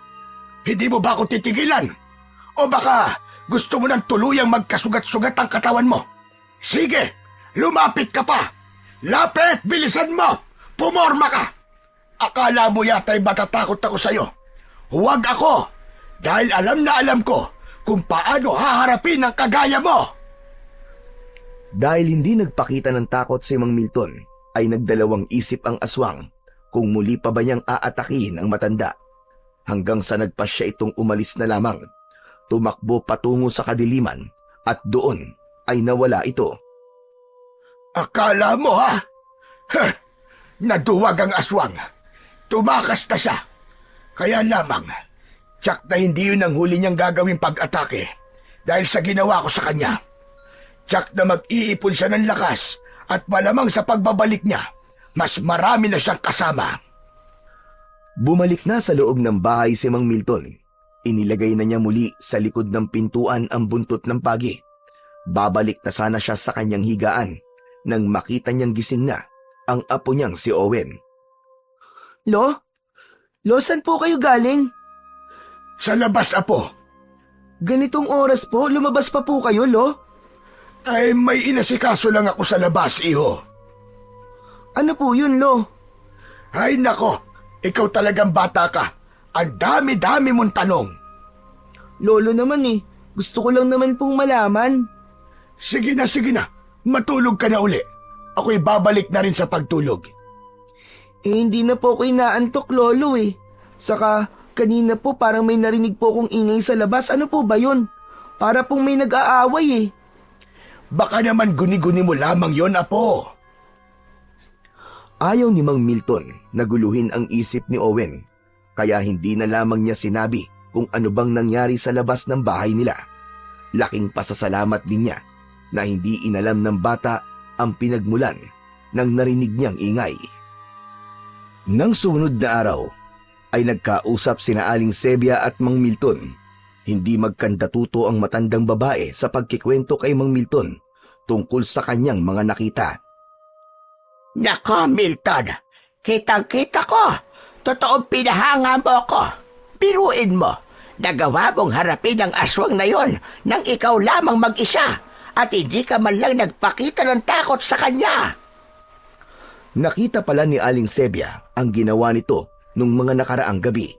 Hindi mo ba ako titigilan? O baka gusto mo nang tuluyang magkasugat-sugat ang katawan mo? Sige, lumapit ka pa! Lapit! Bilisan mo! Pumorma ka! Akala mo yata'y matatakot ako sa'yo. Huwag ako! Dahil alam na alam ko kung paano haharapin ang kagaya mo! Dahil hindi nagpakita ng takot si Mang Milton, ay nagdalawang isip ang aswang kung muli pa ba niyang aatakihin ang matanda. Hanggang sa nagpasya itong umalis na lamang. Tumakbo patungo sa kadiliman at doon ay nawala ito. Akala mo ha? Heh, naduwag ang aswang. Tumakas na siya. Kaya lamang, tsak na hindi yun ang huli niyang gagawing pag-atake dahil sa ginawa ko sa kanya. Tsak na mag-iipon siya ng lakas at malamang sa pagbabalik niya, mas marami na siyang kasama. Bumalik na sa loob ng bahay si Mang Milton. Inilagay na niya muli sa likod ng pintuan ang buntot ng pagi. Babalik na sana siya sa kanyang higaan nang makita niyang gising na ang apo niyang si Owen. Lo? Lo, saan po kayo galing? Sa labas, Apo. Ganitong oras po, lumabas pa po kayo, Lo? Ay, may inasikaso lang ako sa labas, iho. Ano po yun, Lo? Ay, nako. Ikaw talagang bata ka. Ang dami-dami mong tanong. Lolo naman eh. Gusto ko lang naman pong malaman. Sige na, sige na. Matulog ka na uli. Ako'y babalik na rin sa pagtulog. Hindi na po ako inaantok, Lolo eh. Saka, kanina po parang may narinig po akong ingay sa labas. Ano po ba yun? Para pong may nag-aaway eh. Baka naman guni-guni mo lamang yon, Apo. Ayaw ni Mang Milton na guluhin ang isip ni Owen, kaya hindi na lamang niya sinabi kung ano bang nangyari sa labas ng bahay nila. Laking pasasalamat din niya na hindi inalam ng bata ang pinagmulan ng narinig niyang ingay. Nang sumunod na araw, ay nagkausap sina Aling Sebia at Mang Milton. Hindi magkandatuto ang matandang babae sa pagkikwento kay Mang Milton tungkol sa kanyang mga nakita. Nako, Milton, kitang-kita ko. Totoong pinahanga mo ko. Biruin mo, nagawa mong harapin ang aswang na yon nang ikaw lamang mag-isa at hindi ka man lang nagpakita ng takot sa kanya. Nakita pala ni Aling Sebia ang ginawa nito nung mga nakaraang gabi.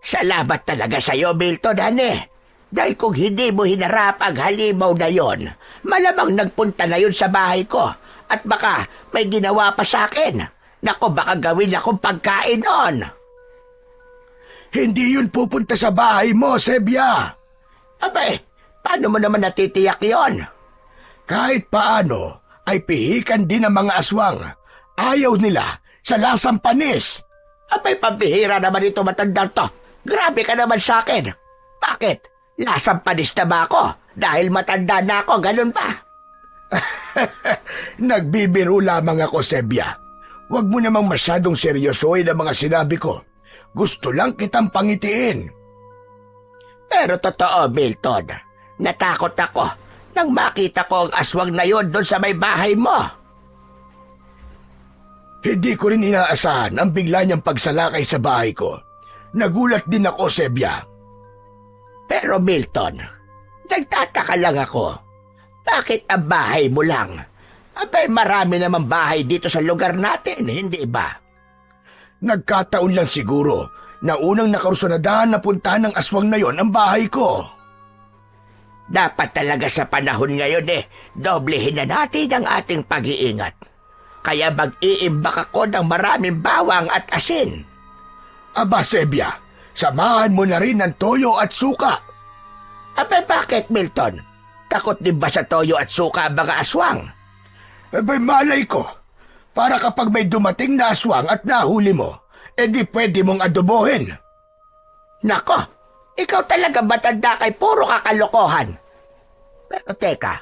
Salamat talaga sa iyo, Milton, hane. Dahil kung hindi mo hinarap ang halimaw na yon, malamang nagpunta na yun sa bahay ko at baka may ginawa pa sa akin. Nako, baka gawin akong pagkain on. Hindi yun pupunta sa bahay mo, Sebia. Abay, paano mo naman natitiyak yon? Kahit paano, ay pihikan din ng mga aswang. Ayaw nila sa lasang panis. Abay, pambihira naman ito matandang to. Grabe ka naman sa akin. Bakit? Lasang panis na ba ako? Dahil matanda na ako, ganun ba? Nagbibiro lamang ako, Sebia. Huwag mo namang masyadong seryosohin ang mga sinabi ko. Gusto lang kitang pangitiin. Pero totoo, Milton. Natakot ako nang makita ko ang aswang na yon doon sa may bahay mo. Hindi ko rin inaasahan ang bigla niyang pagsalakay sa bahay ko. Nagulat din ako, Sebia. Pero Milton, nagtataka lang ako. Bakit ang bahay mo lang? Abay, marami namang bahay dito sa lugar natin, hindi ba? Nagkataon lang siguro na unang nakarusunadahan na puntahan ng aswang na yon ang bahay ko. Dapat talaga sa panahon ngayon doblehin na natin ang ating pag-iingat. Kaya mag-iimbak ako ng maraming bawang at asin. Aba, Sebia, samahan mo na rin ng toyo at suka. Abay, bakit, Milton? Takot din ba sa toyo at suka ang mga aswang? Abay, malay ko. Para kapag may dumating na aswang at nahuli mo, edi pwede mong adobohin. Nako, ikaw talaga matanda kay puro kakalokohan. Pero teka,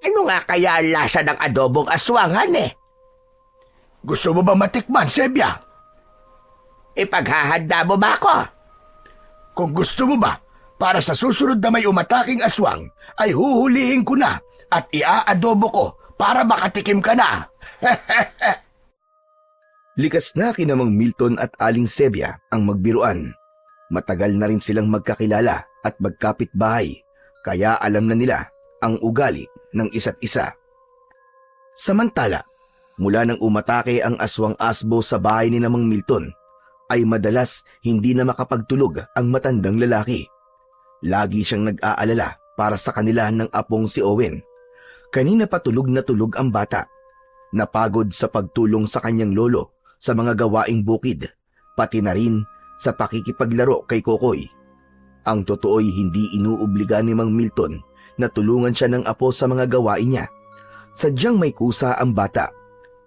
ano nga kaya ang lasa ng adobong aswangan Gusto mo ba matikman, Sebia? Ipaghahanda mo ba ako? Kung gusto mo ba, para sa susunod na may umataking aswang, ay huhulihin ko na at iaadobo ko para makatikim ka na. Likas na kinamang Milton at Aling Sebia ang magbiruan. Matagal na rin silang magkakilala at magkapitbahay, kaya alam na nila ang ugali ng isa't isa. Samantala, mula nang umatake ang aswang asbo sa bahay ni Mang Milton, ay madalas hindi na makapagtulog ang matandang lalaki. Lagi siyang nag-aalala para sa kanila ng apong si Owen. Kanina pa tulog na tulog ang bata. Napagod sa pagtulong sa kanyang lolo sa mga gawaing bukid, pati na rin sa pakikipaglaro kay Kokoy. Ang totoo'y hindi inuobliga ni Mang Milton na tulungan siya ng apo sa mga gawain niya. Sadyang may kusa ang bata.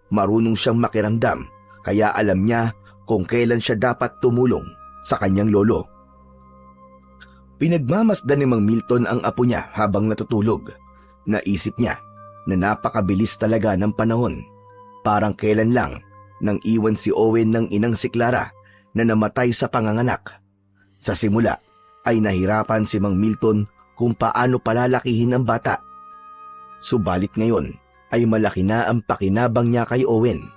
Marunong siyang makiramdam, kaya alam niya kung kailan siya dapat tumulong sa kanyang lolo. Pinagmamasdan ni Mang Milton ang apo niya habang natutulog. Naisip niya na napakabilis talaga ng panahon. Parang kailan lang nang iwan si Owen ng inang si Clara na namatay sa panganganak. Sa simula ay nahirapan si Mang Milton kung paano palalakihin ang bata. Subalit ngayon ay malaki na ang pakinabang niya kay Owen.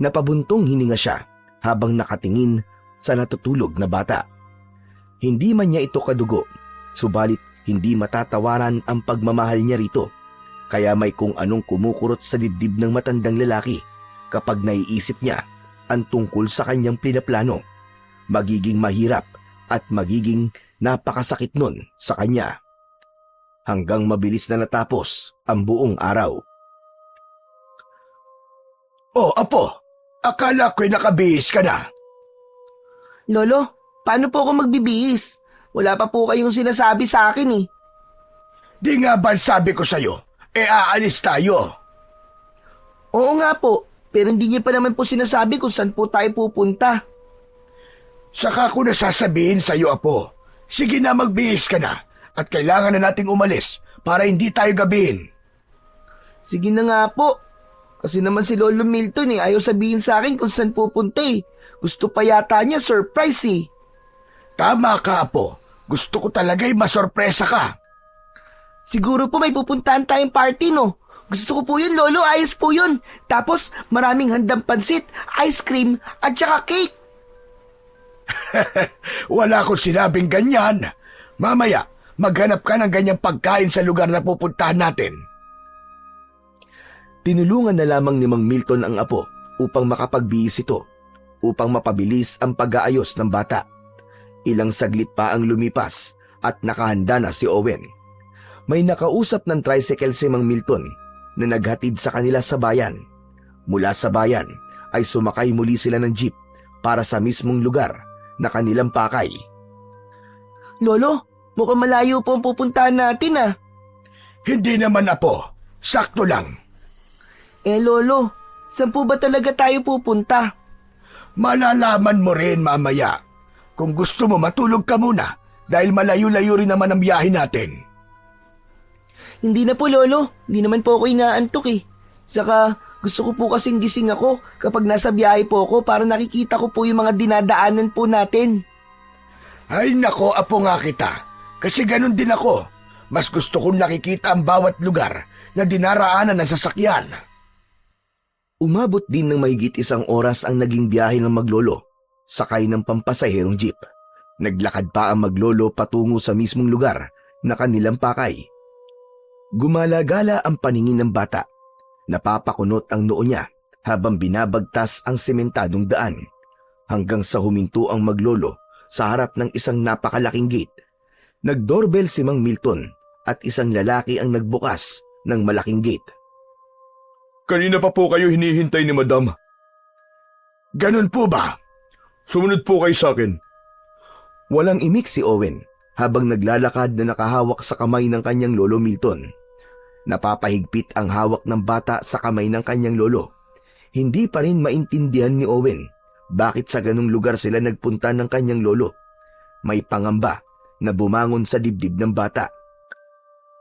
Napabuntong hininga siya habang nakatingin sa natutulog na bata. Hindi man niya ito kadugo, subalit hindi matatawaran ang pagmamahal niya rito. Kaya may kung anong kumukurot sa dibdib ng matandang lalaki kapag naiisip niya ang tungkol sa kanyang pinaplano. Magiging mahirap at magiging napakasakit nun sa kanya. Hanggang mabilis na natapos ang buong araw. Oh, Apo, akala ko'y nakabihis ka na. Lolo, paano po ako magbibihis? Wala pa po kayong sinasabi sa akin eh. Di nga ba sabi ko sa'yo, aalis tayo. Oo nga po, pero hindi niya pa naman po sinasabi kung saan po tayo pupunta. Saka ko nasasabihin sa'yo, Apo. Sige na, magbihis ka na. At kailangan na nating umalis para hindi tayo gabihin. Sige na nga po. Kasi naman si Lolo Milton ayaw sabihin sa akin kung saan pupunta eh. Gusto pa yata niya surprise eh. Tama ka, Apo. Gusto ko talaga'y masorpresa ka. Siguro po may pupuntahan tayong party no. Gusto ko po yun, Lolo. Ayos po yun. Tapos maraming handang pansit, ice cream at saka cake. Wala akong sinabing ganyan. Mamaya, maghanap ka ng ganyang pagkain sa lugar na pupuntahan natin. Tinulungan na lamang ni Mang Milton ang apo upang makapagbihis ito, upang mapabilis ang pag-aayos ng bata. Ilang saglit pa ang lumipas at nakahanda na si Owen. May nakausap ng tricycle si Mang Milton na naghatid sa kanila sa bayan. Mula sa bayan ay sumakay muli sila ng jeep para sa mismong lugar na kanilang pakay. Lolo, mukhang malayo po ang pupuntahan natin ah. Hindi naman, Apo. Sakto lang. Lolo, saan po ba talaga tayo pupunta? Malalaman mo rin mamaya. Kung gusto mo, matulog ka muna dahil malayo-layo rin naman ang biyahe natin. Hindi na po, Lolo. Hindi naman po ako inaantok eh. Saka, gusto ko po kasing gising ako kapag nasa biyahe po ako para nakikita ko po yung mga dinadaanan po natin. Ay nako, Apo nga kita. Kasi ganun din ako. Mas gusto kong nakikita ang bawat lugar na dinaraanan ng sasakyan. Umabot din ng mahigit 1 oras ang naging biyahe ng maglolo, sakay ng pampasaherong jeep. Naglakad pa ang maglolo patungo sa mismong lugar na kanilang pakay. Gumalagala ang paningin ng bata. Napapakunot ang noo niya habang binabagtas ang sementadong daan. Hanggang sa huminto ang maglolo sa harap ng isang napakalaking gate. Nagdoorbell si Mang Milton at isang lalaki ang nagbukas ng malaking gate. Kanina pa po kayo hinihintay ni Madam. Ganun po ba? Sumunod po kayo sa akin. Walang imik si Owen habang naglalakad na nakahawak sa kamay ng kanyang lolo Milton. Napapahigpit ang hawak ng bata sa kamay ng kanyang lolo. Hindi pa rin maintindihan ni Owen bakit sa ganung lugar sila nagpunta ng kanyang lolo. May pangamba na bumangon sa dibdib ng bata.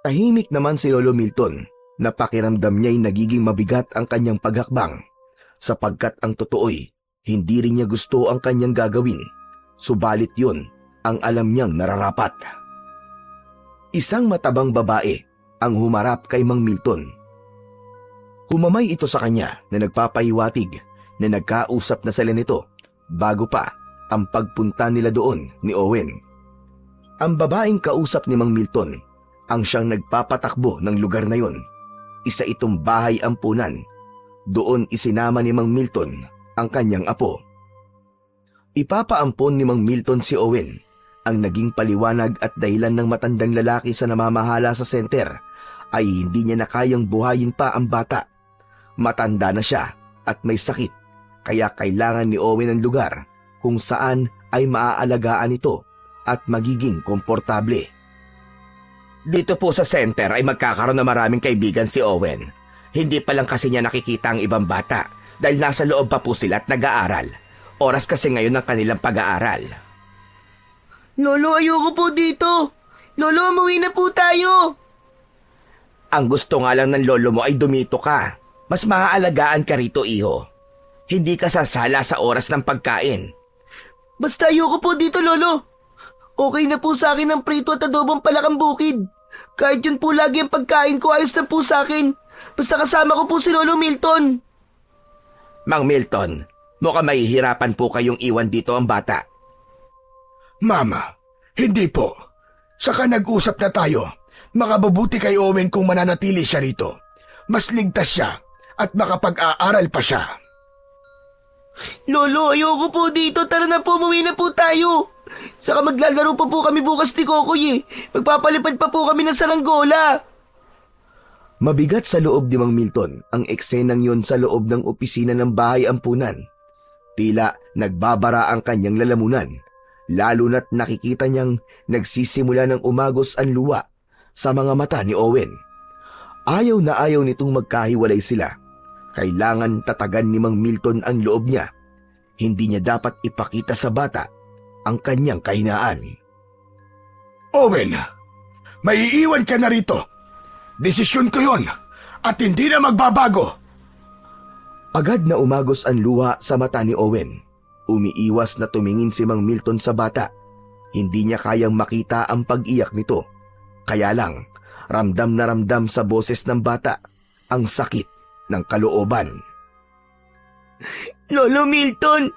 Tahimik naman si Lolo Milton. Napakiramdam niya'y nagiging mabigat ang kanyang paghakbang, sapagkat ang totoo'y hindi rin niya gusto ang kanyang gagawin, subalit yun ang alam niyang nararapat. Isang matabang babae ang humarap kay Mang Milton. Humamay ito sa kanya na nagpapahiwatig na nagkausap na sila nito bago pa ang pagpunta nila doon ni Owen. Ang babaeng kausap ni Mang Milton ang siyang nagpapatakbo ng lugar na yon. Isa itong bahay ampunan. Doon isinama ni Mang Milton ang kanyang apo. Ipapaampon ni Mang Milton si Owen. Ang naging paliwanag at dahilan ng matandang lalaki sa namamahala sa center ay hindi niya na kayang buhayin pa ang bata. Matanda na siya at may sakit, kaya kailangan ni Owen ng lugar kung saan ay maaalagaan ito at magiging komportable. Dito po sa center ay magkakaroon na maraming kaibigan si Owen. Hindi pa lang kasi niya nakikita ang ibang bata dahil nasa loob pa po sila at nag-aaral. Oras kasi ngayon ng kanilang pag-aaral. Lolo, ayoko po dito. Lolo, umuwi na po tayo. Ang gusto nga lang ng lolo mo ay dumito ka. Mas maaalagaan ka rito, iho. Hindi ka sasala sa oras ng pagkain. Basta ayoko po dito, Lolo. Okay na po sa akin ang prito at adobong palakang bukid. Kahit yun po lagi ang pagkain ko, ayos na po sa akin. Basta kasama ko po si Lolo Milton. Mang Milton, mukhang mahihirapan po kayong iwan dito ang bata. Mama, Hindi po. Saka nag-usap na tayo. Makababuti kay Owen kung mananatili siya rito. Mas ligtas siya at makapag-aaral pa siya. Lolo, ayoko po dito. Tara na po, umuwi na po tayo. Saka maglalaro pa po kami bukas ni Kokoy eh. Magpapalipad pa po kami ng saranggola. Mabigat sa loob ni Mang Milton ang eksenang yon sa loob ng opisina ng bahay ampunan. Tila nagbabara ang kanyang lalamunan, lalo na't nakikita niyang nagsisimula ng umagos ang luha sa mga mata ni Owen. Ayaw na ayaw nitong magkahiwalay sila. Kailangan tatagan ni Mang Milton ang loob niya. Hindi niya dapat ipakita sa bata ang kanyang kahinaan. Owen, maiiwan ka na rito. Desisyon ko yon at hindi na magbabago. Agad na umagos ang luha sa mata ni Owen. Umiiwas na tumingin si Mang Milton sa bata. Hindi niya kayang makita ang pag-iyak nito. Kaya lang, ramdam na ramdam sa boses ng bata ang sakit ng kalooban. Lolo Milton,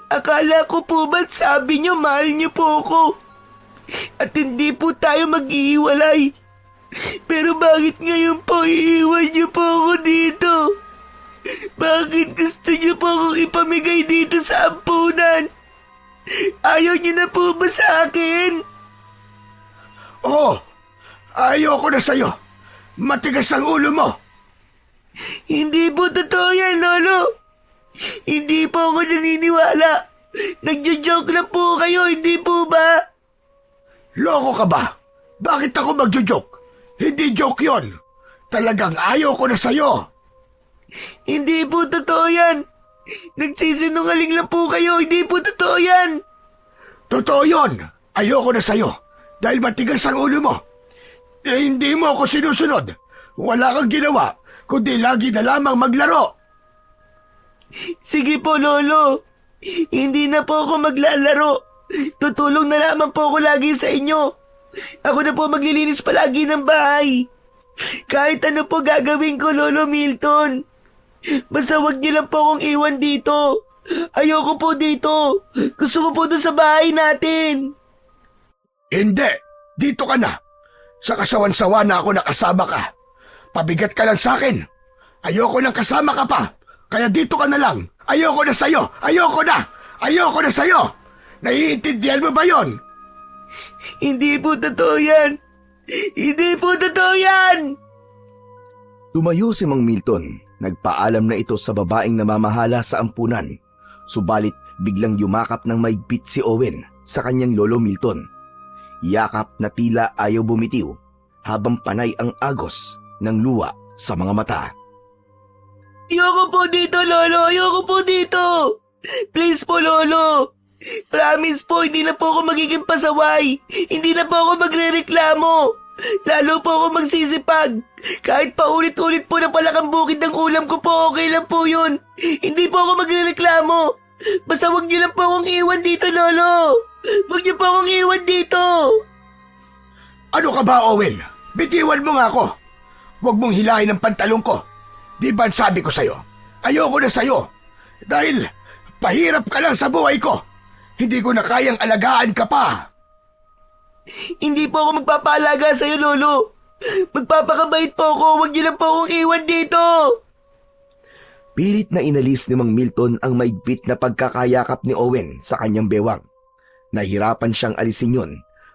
akala ko po ba't sabi niyo mahal niyo po ako? At hindi po tayo mag-iiwalay. Pero bakit ngayon po iiwan niyo po ako dito? Bakit gusto niyo po akong ipamigay dito sa ampunan? Ayaw niyo na po ba sa akin? Oo, ayoko na sa'yo. Matigas ang ulo mo. Hindi po totoo yan, Lolo. Hindi po ako naniniwala. Nagjo-joke lang po kayo, hindi po ba? Loko ka ba? Bakit ako magjo-joke? Hindi joke yon. Talagang ayaw ko na sa'yo. Hindi po totoo yan. Nagsisinungaling lang po kayo, hindi po totoo yan. Totoo yon. Ayoko na sa'yo. Dahil matigas ang ulo mo. Hindi mo ako sinusunod. Wala kang ginawa, kundi lagi na lamang maglaro. Sige po, Lolo. Hindi na po ako maglalaro. Tutulong na lamang po ako lagi sa inyo. Ako na po maglilinis palagi ng bahay. Kahit ano po gagawin ko, Lolo Milton. Basta wag niyo lang po akong iwan dito. Ayoko po dito. Gusto ko po doon sa bahay natin. Hindi. Dito ka na. Sa kasawan-sawa na ako nakasama ka. Pabigat ka lang sa akin. Ayoko nang kasama ka pa. Kaya dito ka na lang. Ayoko na sa'yo. Ayoko na. Ayoko na sa'yo. Naiintindihan mo ba yon? Hindi po totoo yan. Hindi po totoo yan. Tumayo si Mang Milton. Nagpaalam na ito sa babaeng namamahala sa ampunan. Subalit biglang yumakap ng maigpit si Owen sa kanyang lolo Milton. Yakap na tila ayaw bumitiw habang panay ang agos ng luha sa mga mata. Ayoko po dito, Lolo. Ayoko po dito. Please po, Lolo. Promise po, hindi na po ako magiging pasaway. Hindi na po ako magrereklamo. Lalo po ako magsisipag. Kahit paulit-ulit po na palakang bukid ng ulam ko po, okay lang po yun. Hindi po ako magrereklamo. Basta wag niyo lang po akong iwan dito, Lolo. Wag niyo po akong iwan dito. Ano ka ba, Owen? Bitiwan mo nga ako. Huwag mong hilahin ang pantalong ko. Di ba sabi ko sa'yo? Ayoko na sa'yo. Dahil pahirap ka lang sa buhay ko. Hindi ko na kayang alagaan ka pa. Hindi po ako magpapaalaga sa'yo, Lolo. Magpapakabait po ako. Huwag niyo lang po akong iwan dito. Pilit na inalis ni Mang Milton ang maigpit na pagkakayakap ni Owen sa kanyang bewang. Nahirapan siyang alisin yun,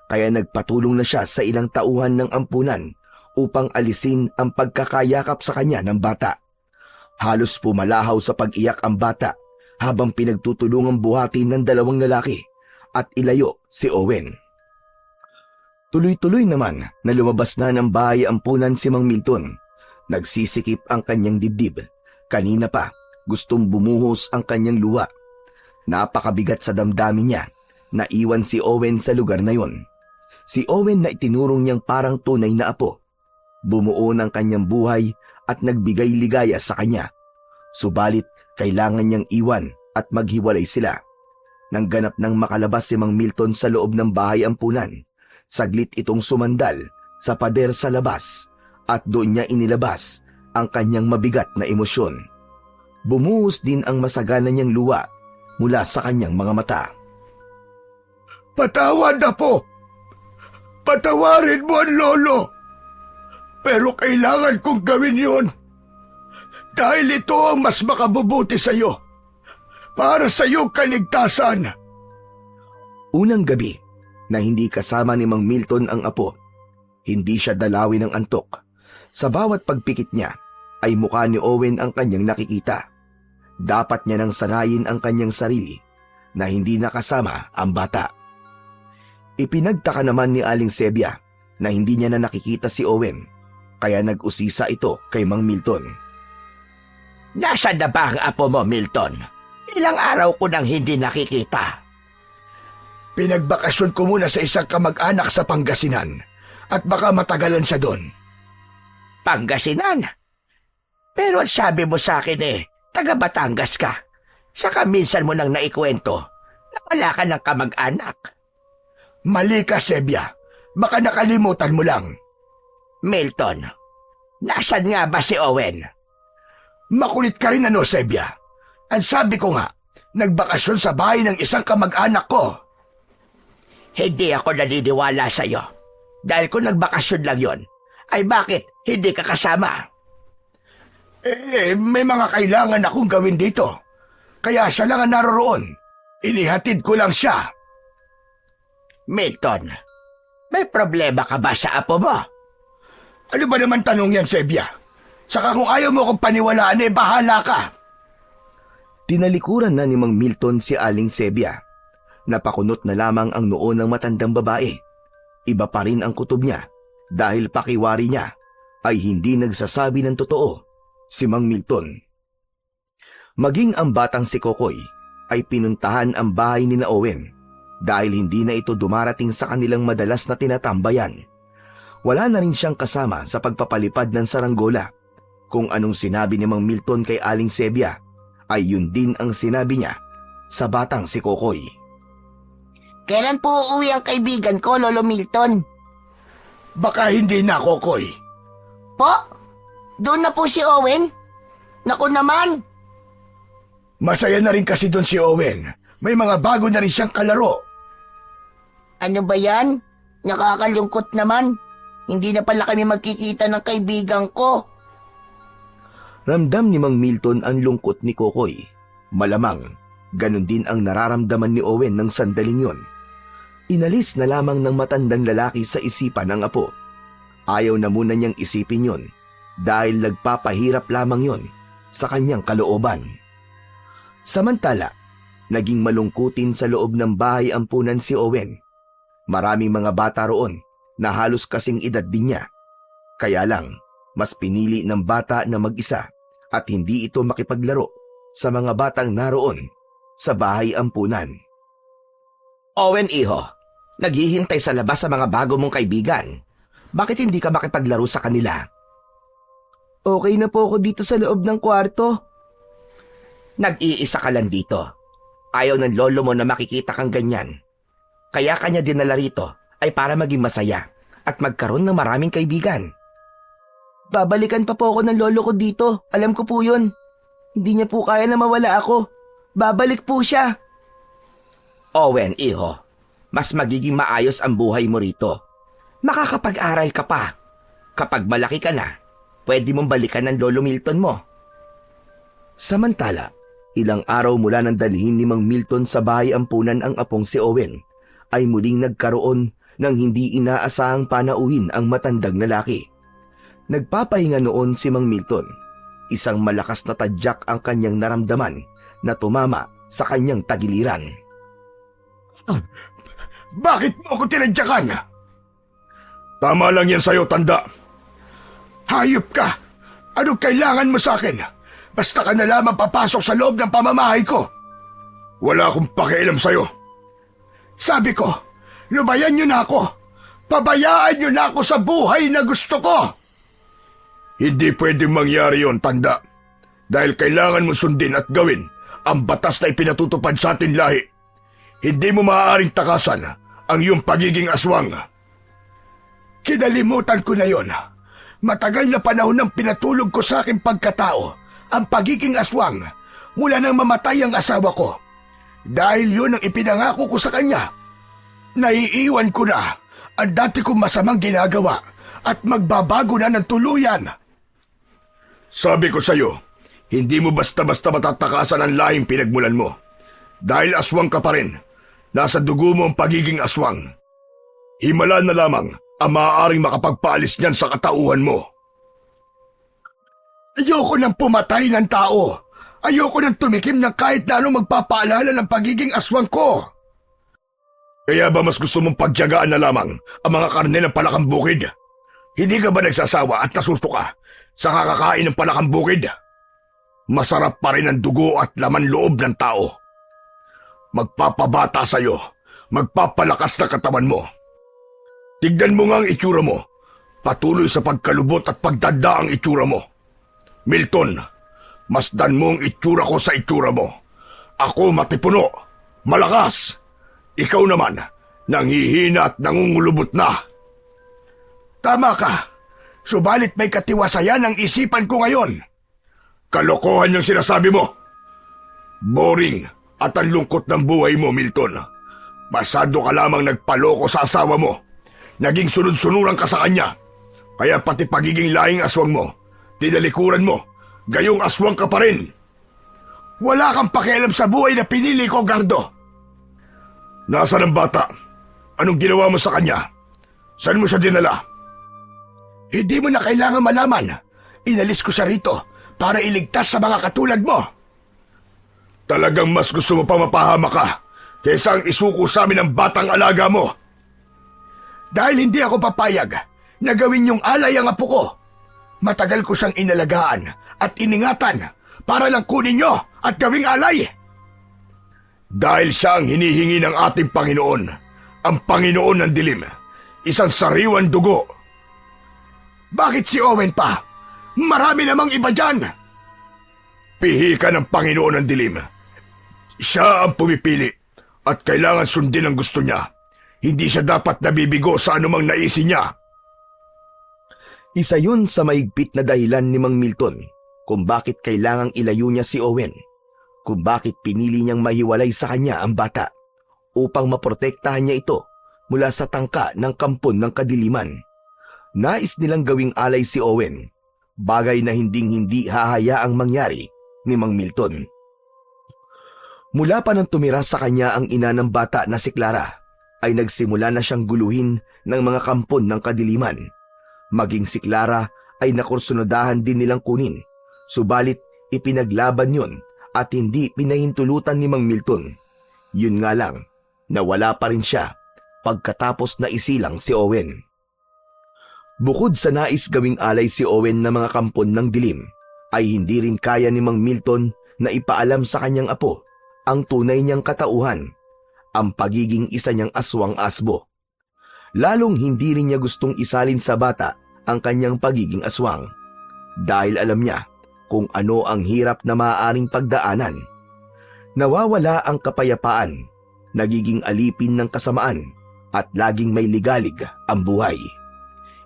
kaya nagpatulong na siya sa ilang tauhan ng ampunan upang alisin ang pagkakayakap sa kanya ng bata. Halos pumalahaw sa pag-iyak ang bata habang pinagtutulungang buhatin ng dalawang lalaki at ilayo si Owen. Tuloy-tuloy naman na lumabas na ng bahay ampunan si Mang Milton. Nagsisikip ang kanyang dibdib. Kanina pa, gustong bumuhos ang kanyang luha. Napakabigat sa damdamin niya. Naiwan si Owen sa lugar na yon. Si Owen na itinurong niyang parang tunay na apo. Bumuo ng kanyang buhay at nagbigay ligaya sa kanya. Subalit, kailangan niyang iwan at maghiwalay sila. Nang ganap nang makalabas si Mang Milton sa loob ng bahay ampunan, saglit itong sumandal sa pader sa labas at doon niya inilabas ang kanyang mabigat na emosyon. Bumuhos din ang masagana niyang luha mula sa kanyang mga mata. Patawad na po. Patawarin mo ang lolo. Pero kailangan kong gawin yun. Dahil ito ang mas makabubuti sa'yo. Para sa iyong kaligtasan. Unang gabi na hindi kasama ni Mang Milton ang apo, hindi siya dalawin ng antok. Sa bawat pagpikit niya ay mukha ni Owen ang kanyang nakikita. Dapat niya nang sanayin ang kanyang sarili na hindi nakasama ang bata. Ipinagtaka naman ni Aling Sebia na hindi niya na nakikita si Owen, kaya nag-usisa ito kay Mang Milton. Nasaan na ba ang apo mo, Milton? Ilang araw ko nang hindi nakikita. Pinagbakasyon ko muna sa isang kamag-anak sa Pangasinan at baka matagalan siya doon. Pangasinan? Pero ang sabi mo sa akin taga Batangas ka. Saka minsan mo nang naikwento na wala ka ng kamag-anak. Mali ka, Sebia. Baka nakalimutan mo lang. Milton, nasan nga ba si Owen? Makulit ka rin Sebia. Ang sabi ko nga, nagbakasyon sa bahay ng isang kamag-anak ko. Hindi ako naniniwala sa'yo. Dahil kung nagbakasyon lang yon, ay bakit hindi ka kasama? May mga kailangan akong gawin dito. Kaya siya lang ang naroroon. Inihatid ko lang siya. Milton, may problema ka ba sa apo mo? Ano ba naman tanong yan, Sebia? Saka kung ayaw mo akong paniwalaan, bahala ka. Tinalikuran na ni Mang Milton si Aling Sebia. Napakunot na lamang ang noo ng matandang babae. Iba pa rin ang kutob niya dahil pakiwari niya ay hindi nagsasabi ng totoo si Mang Milton. Maging ang batang si Kokoy ay pinuntahan ang bahay ni na Owen dahil hindi na ito dumarating sa kanilang madalas na tinatambayan. Wala na rin siyang kasama sa pagpapalipad ng saranggola. Kung anong sinabi ni Mang Milton kay Aling Sebia ay yun din ang sinabi niya sa batang si Kokoy. Kailan po uuwi ang kaibigan ko, Lolo Milton? Baka hindi na, Kokoy. Po? Doon na po si Owen? Naku naman! Masaya na rin kasi doon si Owen. May mga bago na rin siyang kalaro. Ano ba yan? Nakakalungkot naman. Hindi na pala kami magkikita ng kaibigan ko. Ramdam ni Mang Milton ang lungkot ni Kokoy. Malamang, ganun din ang nararamdaman ni Owen ng sandaling yon. Inalis na lamang ng matandang lalaki sa isipan ng apo. Ayaw na muna niyang isipin yon dahil nagpapahirap lamang yon sa kanyang kalooban. Samantala, naging malungkutin sa loob ng bahay ampunan si Owen. Maraming mga bata roon na halos kasing edad din niya. Kaya lang, mas pinili ng bata na mag-isa at hindi ito makipaglaro sa mga batang naroon sa bahay ampunan. Owen, iho, naghihintay sa labas sa mga bago mong kaibigan. Bakit hindi ka makipaglaro sa kanila? Okay na po ako dito sa loob ng kwarto. Nag-iisa ka lang dito. Ayaw ng lolo mo na makikita kang ganyan. Kaya kanya dinala rito ay para maging masaya at magkaroon ng maraming kaibigan. Babalikan pa po ako ng lolo ko dito. Alam ko po yun. Hindi niya po kaya na mawala ako. Babalik po siya. Owen, iho, mas magiging maayos ang buhay mo rito. Makakapag-aral ka pa. Kapag malaki ka na, pwede mong balikan ng lolo Milton mo. Samantala, ilang araw mula nang dalhin ni Mang Milton sa bahay ampunan ang apong si Owen, ay muling nagkaroon ng hindi inaasahang panauhin ang matandang lalaki. Nagpapahinga noon si Mang Milton. Isang malakas na tadyak ang kanyang naramdaman na tumama sa kanyang tagiliran. Bakit mo ako tinadyakan? Tama lang yan sa'yo, tanda. Hayop ka! Anong kailangan mo sa akin? Basta ka na lamang papasok sa loob ng pamamahay ko. Wala akong pakialam sa'yo. Sabi ko, lubayan niyo na ako. Pabayaan niyo na ako sa buhay na gusto ko. Hindi pwedeng mangyari yon, tanda. Dahil kailangan mo sundin at gawin ang batas na ipinatutupad sa ating lahi. Hindi mo maaaring takasan ang iyong pagiging aswang. Kinalimutan ko na yon. Matagal na panahon nang pinatulog ko sa aking pagkatao ang pagiging aswang mula nang mamatay ang asawa ko. Dahil yun ang ipinangako ko sa kanya. Naiiwan ko na ang dati kong masamang ginagawa at magbabago na ng tuluyan. Sabi ko sa'yo, hindi mo basta-basta matatakasan ang lahing pinagmulan mo. Dahil aswang ka pa rin, nasa dugo mo ang pagiging aswang. Himala na lamang ang maaaring makapagpaalis niyan sa katauhan mo. Ayoko nang pumatay ng tao. Ayoko nang tumikim ng kahit na anong magpapaalala ng pagiging aswang ko. Kaya ba mas gusto mong pagyagaan na lamang ang mga karne ng palakang bukid? Hindi ka ba nagsasawa at nasusuka sa kakakain ng palakang bukid? Masarap pa rin ang dugo at laman loob ng tao. Magpapabata sa'yo, magpapalakas na katawan mo. Tignan mo nga ang itsura mo, patuloy sa pagkalubot at pagdanda ang itsura mo. Milton, masdan mo ang itsura ko sa itsura mo. Ako matipuno, malakas. Ikaw naman, nanghihina at nangungulubot na. Tama ka. Subalit may katiwasayan ang isipan ko ngayon. Kalokohan yung sinasabi mo. Boring at ang lungkot ng buhay mo, Milton. Masyado ka lamang nagpaloko sa asawa mo. Naging sunod-sunuran ka sa kanya. Kaya pati pagiging lahing aswang mo, tinalikuran mo, gayong aswang ka pa rin. Wala kang pakialam sa buhay na pinili ko, Gardo. Nasaan ang bata? Anong ginawa mo sa kanya? Saan mo siya dinala? Hindi mo na kailangan malaman. Inalis ko siya rito para iligtas sa mga katulad mo. Talagang mas gusto mo pa mapahama ka kaysa ang isuko sa amin ang batang alaga mo. Dahil hindi ako papayag na gawin yung alay ang apo ko. Matagal ko siyang inalagaan at iningatan para lang kunin nyo at gawing alay. Dahil siya ang hinihingi ng ating Panginoon, ang Panginoon ng dilim, isang sariwan dugo. Bakit si Owen pa? Marami namang iba dyan. Pihi ka ng Panginoon ng dilim. Siya ang pumipili at kailangan sundin ang gusto niya. Hindi siya dapat nabibigo sa anumang naisin niya. Isa yun sa maigpit na dahilan ni Mang Milton kung bakit kailangang ilayo niya si Owen, kung bakit pinili niyang mahiwalay sa kanya ang bata upang maprotektahan niya ito mula sa tangka ng kampon ng kadiliman. Nais nilang gawing alay si Owen, bagay na hinding-hindi hahayaang mangyari ni Mang Milton. Mula pa nang tumira sa kanya ang ina ng bata na si Clara, ay nagsimula na siyang guluhin ng mga kampon ng kadiliman. Maging si Clara ay nakursunodahan din nilang kunin, subalit ipinaglaban yun at hindi pinahintulutan ni Mang Milton. Yun nga lang, nawala pa rin siya pagkatapos na isilang si Owen. Bukod sa nais gawing alay si Owen na mga kampon ng dilim, ay hindi rin kaya ni Mang Milton na ipaalam sa kanyang apo ang tunay niyang katauhan, ang pagiging isa niyang aswang-asbo. Lalong hindi rin niya gustong isalin sa bata ang kanyang pagiging aswang, dahil alam niya kung ano ang hirap na maaaring pagdaanan. Nawawala ang kapayapaan, nagiging alipin ng kasamaan, at laging may ligalig ang buhay.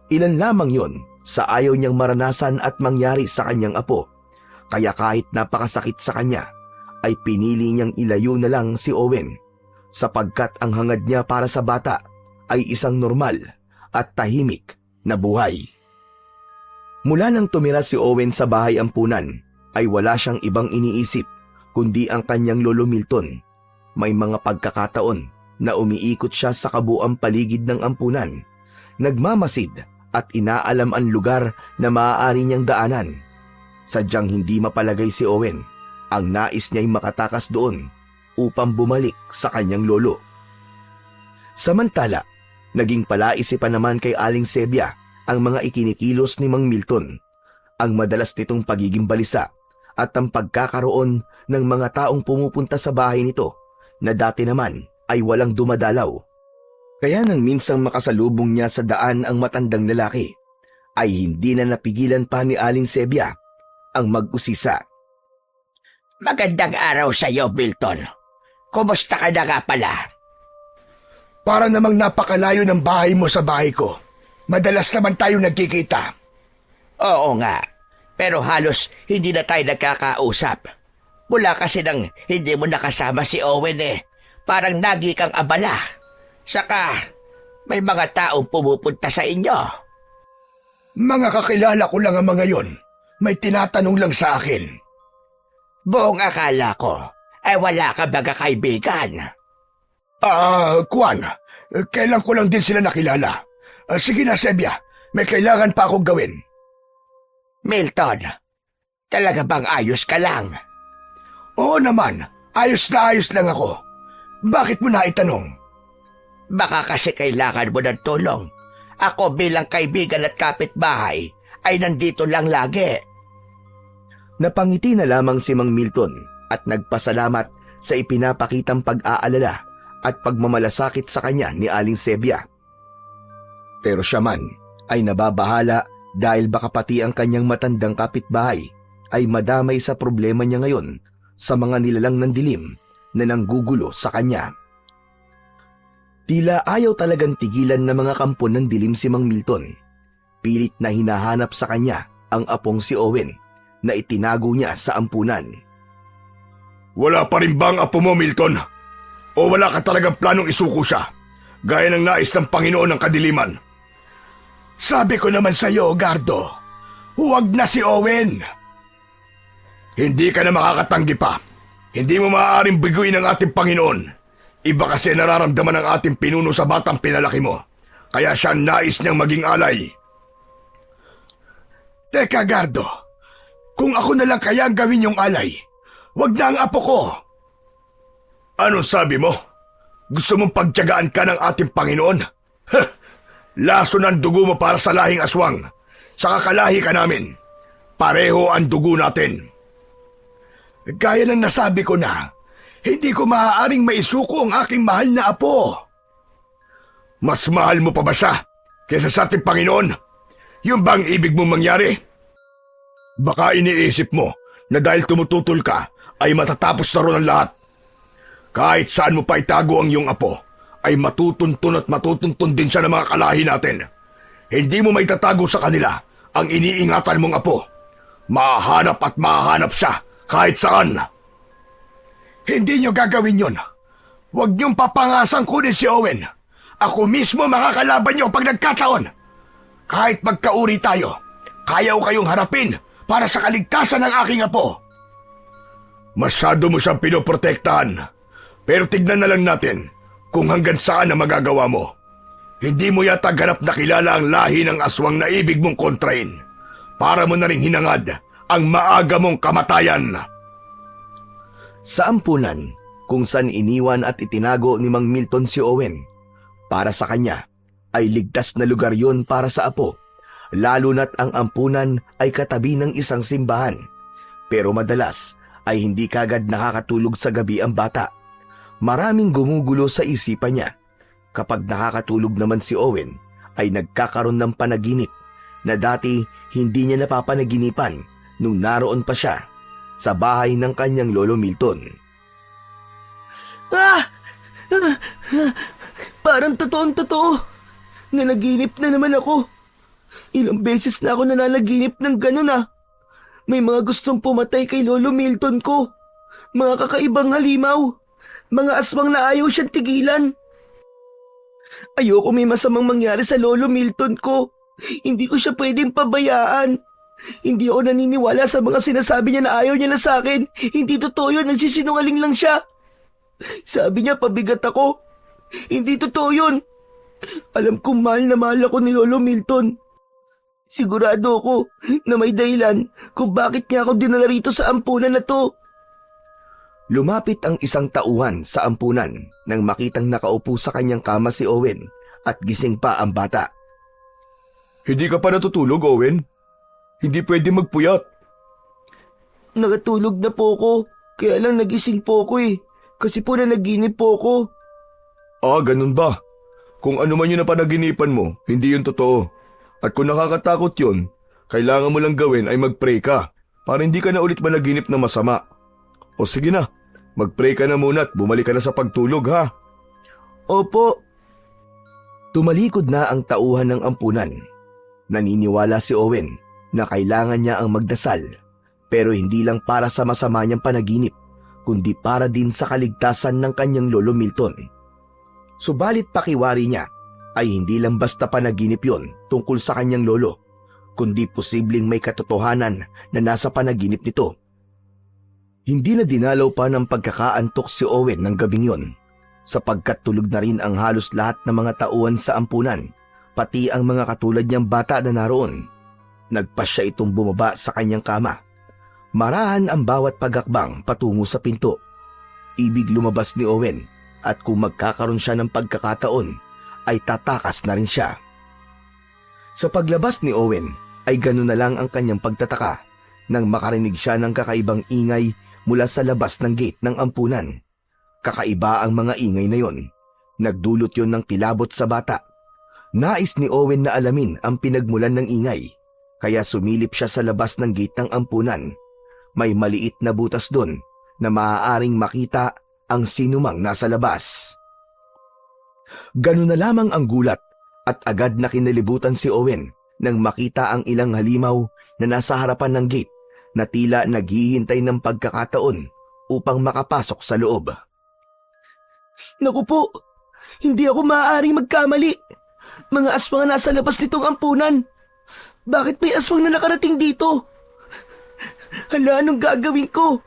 Ilan lamang yon sa ayaw niyang maranasan at mangyari sa kanyang apo, kaya kahit napakasakit sa kanya, ay pinili niyang ilayo na lang si Owen, sapagkat ang hangad niya para sa bata ay isang normal at tahimik na buhay. Mula nang tumira si Owen sa bahay ampunan, ay wala siyang ibang iniisip kundi ang kanyang lolo Milton. May mga pagkakataon na umiikot siya sa kabuang paligid ng ampunan, nagmamasid at inaalam ang lugar na maaari niyang daanan. Sadyang hindi mapalagay si Owen, ang nais niya'y makatakas doon upang bumalik sa kanyang lolo. Samantala, naging palaisipan naman kay Aling Sebia ang mga ikinikilos ni Mang Milton, ang madalas nitong pagiging balisa at ang pagkakaroon ng mga taong pumupunta sa bahay nito na dati naman ay walang dumadalaw. Kaya nang minsang makasalubong niya sa daan ang matandang lalaki, ay hindi na napigilan pa ni Aling Sebia ang mag-usisa. Magandang araw sa iyo, Milton. Kumusta ka na nga pala? Para namang napakalayo ng bahay mo sa bahay ko. Madalas naman tayo nagkikita. Oo nga, pero halos hindi na tayo nagkakausap. Mula kasi nang hindi mo nakasama si Owen Parang nagi kang abala. Saka, may mga taong pumupunta sa inyo. Mga kakilala ko lang ang mga yon. May tinatanong lang sa akin. Buong akala ko ay wala ka baga kaibigan. Kwan, kailan ko lang din sila nakilala. Sige na, Sebia, may kailangan pa akong gawin. Milton, talaga bang ayos ka lang? Oo naman, ayos na ayos lang ako. Bakit mo na itanong? Baka kasi kailangan mo ng tulong. Ako bilang kaibigan at kapitbahay ay nandito lang lagi. Napangiti na lamang si Mang Milton at nagpasalamat sa ipinapakitang pag-aalala at pagmamalasakit sa kanya ni Aling Sebia. Pero siya man ay nababahala dahil baka pati ang kanyang matandang kapitbahay ay madamay sa problema niya ngayon sa mga nilalang ng dilim na nanggugulo sa kanya. Tila ayaw talagang tigilan ng mga kampo ng dilim si Mang Milton. Pilit na hinahanap sa kanya ang apong si Owen na itinago niya sa ampunan. Wala pa rin bang apo mo, Milton? O wala ka talagang planong isuko siya, gaya ng nais ng Panginoon ng Kadiliman? Sabi ko naman sa iyo, Gardo, huwag na si Owen. Hindi ka na makakatanggi pa. Hindi mo maaaring biguin ang ating Panginoon. Iba kasi nararamdaman ng ating pinuno sa batang pinalaki mo. Kaya siya nais niyang maging alay. Teka, Gardo, kung ako na lang kaya ang gawin yung alay, wag na ang apo ko. Anong sabi mo? Gusto mong pagtiyagaan ka ng ating Panginoon? Heh! Laso ng dugo mo para sa lahing aswang. Sa kakalahi ka namin. Pareho ang dugo natin. Gaya ng nasabi ko na, hindi ko maaaring maisuko ang aking mahal na apo. Mas mahal mo pa ba siya kaysa sa ating Panginoon? Yung bang ibig mong mangyari? Baka iniisip mo na dahil tumututol ka ay matatapos na ron ang lahat. Kahit saan mo pa itago ang iyong apo, ay matutuntun at matutuntun din siya ng mga kalahi natin. Hindi mo maitatago sa kanila ang iniingatan mong apo. Mahanap at mahanap siya kahit saan. Hindi niyo gagawin yun. Huwag niyong papangasang kunin si Owen. Ako mismo makakalaban niyo pag nagkataon. Kahit magkauri tayo, kaya ko kayong harapin para sa kaligtasan ng aking apo. Masyado mo siyang pinoprotektahan. Pero tignan na lang natin kung hanggang saan na magagawa mo. Hindi mo yata ganap na kilala ang lahi ng aswang na ibig mong kontrain. Para mo na rin hinangad ang maaga mong kamatayan. Sa ampunan, kung saan iniwan at itinago ni Mang Milton si Owen, para sa kanya ay ligtas na lugar yon para sa apo, lalo na't ang ampunan ay katabi ng isang simbahan. Pero madalas ay hindi kagad nakakatulog sa gabi ang bata. Maraming gumugulo sa isipan niya. Kapag nakakatulog naman si Owen, ay nagkakaroon ng panaginip na dati hindi niya napapanaginipan nung naroon pa siya sa bahay ng kanyang lolo Milton. Parang totoong-totoo. Nanaginip na naman ako. Ilang beses na ako nananaginip ng ganun. May mga gustong pumatay kay Lolo Milton ko. Mga kakaibang halimaw. Mga aswang na ayaw siyang tigilan. Ayoko may masamang mangyari sa Lolo Milton ko. Hindi ko siya pwedeng pabayaan. Hindi ako naniniwala sa mga sinasabi niya na ayaw niya na sa akin. Hindi totoo yun, nagsisinungaling lang siya. Sabi niya pabigat ako. Hindi totoo yun. Alam kong mahal na mahal ako ni Lolo Milton. Sigurado ako na may dahilan kung bakit niya ako dinala rito sa ampunan na to. Lumapit ang isang tauhan sa ampunan nang makitang nakaupo sa kanyang kama si Owen at gising pa ang bata. Hindi ka pa natutulog, Owen? Hindi pwede magpuyat. Nakatulog na po ko, kaya lang nagising po ko kasi po nanaginip po ko. Ganun ba? Kung ano man yun na panaginipan mo, hindi yun totoo. At kung nakakatakot yun, kailangan mo lang gawin ay mag-pray ka para hindi ka na ulit managinip na masama. O sige na, mag-pray ka na muna at bumalik ka na sa pagtulog, ha? Opo. Tumalikod na ang tauhan ng ampunan. Naniniwala si Owen na kailangan niya ang magdasal, pero hindi lang para sa masama niyang panaginip, kundi para din sa kaligtasan ng kanyang lolo Milton. Subalit pakiwari niya ay hindi lang basta panaginip yon tungkol sa kanyang lolo, kundi posibleng may katotohanan na nasa panaginip nito. Hindi na dinalaw pa ng pagkakaantok si Owen ng gabing yon, sapagkat tulog na rin ang halos lahat ng mga tauhan sa ampunan, pati ang mga katulad niyang bata na naroon. Nagpasya itong bumaba sa kanyang kama. Marahan ang bawat pagakbang patungo sa pinto. Ibig lumabas ni Owen, at kung magkakaroon siya ng pagkakataon, ay tatakas na rin siya. Sa paglabas ni Owen, ay ganoon na lang ang kanyang pagtataka nang makarinig siya ng kakaibang ingay mula sa labas ng gate ng ampunan. Kakaiba ang mga ingay na yon. Nagdulot yon ng kilabot sa bata. Nais ni Owen na alamin ang pinagmulan ng ingay, kaya sumilip siya sa labas ng gate ng ampunan. May maliit na butas doon na maaaring makita ang sinumang nasa labas. Ganun na lamang ang gulat at agad na kinalibutan si Owen nang makita ang ilang halimaw na nasa harapan ng gate na tila naghihintay ng pagkakataon upang makapasok sa loob. Naku po, hindi ako maaaring magkamali. Mga aswang na nasa labas nitong ampunan. Bakit may aswang na nakarating dito? Hala, anong gagawin ko?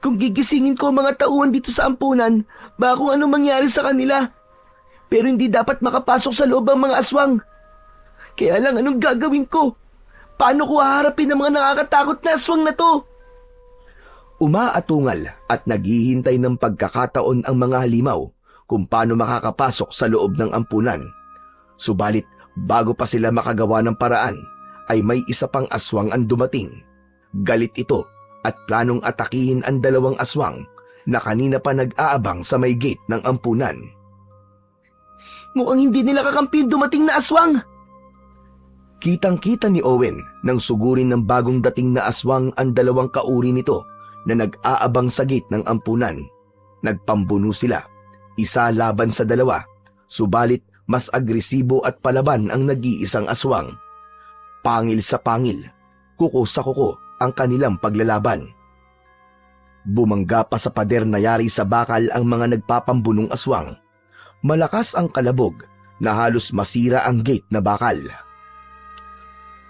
Kung gigisingin ko ang mga tauhan dito sa ampunan, baka kung anong mangyari sa kanila. Pero hindi dapat makapasok sa loob ang mga aswang. Kaya lang, anong gagawin ko? Paano ko haharapin ang mga nakakatakot na aswang na to? Umaatungal at naghihintay ng pagkakataon ang mga halimaw kung paano makakapasok sa loob ng ampunan. Subalit, bago pa sila makagawa ng paraan, ay may isa pang aswang ang dumating. Galit ito at planong atakihin ang dalawang aswang na kanina pa nag-aabang sa may gate ng ampunan. Mukhang hindi nila kakampi yung dumating na aswang. Kitang-kita ni Owen nang sugurin ng bagong dating na aswang ang dalawang kauri nito na nag-aabang sa gate ng ampunan. Nagpambuno sila, isa laban sa dalawa, subalit mas agresibo at palaban ang nag-iisang aswang. Pangil sa pangil, kuko sa kuko ang kanilang paglalaban. Bumangga pa sa pader na yari sa bakal ang mga nagpapambunong aswang. Malakas ang kalabog na halos masira ang gate na bakal.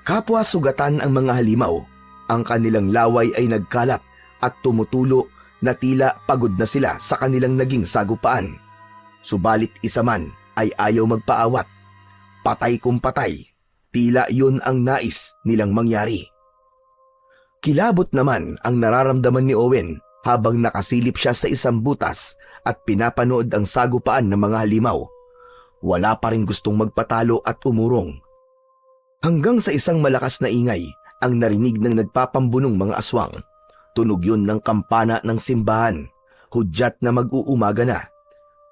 Kapwa sugatan ang mga halimaw, ang kanilang laway ay nagkalap at tumutulo na tila pagod na sila sa kanilang naging sagupaan. Subalit isa man ay ayaw magpaawat. Patay kung patay, tila yun ang nais nilang mangyari. Kilabot naman ang nararamdaman ni Owen habang nakasilip siya sa isang butas at pinapanood ang sagupaan ng mga halimaw. Wala pa rin gustong magpatalo at umurong. Hanggang sa isang malakas na ingay ang narinig ng nagpapambunong mga aswang. Tunog yun ng kampana ng simbahan, hudyat na mag-uumaga na.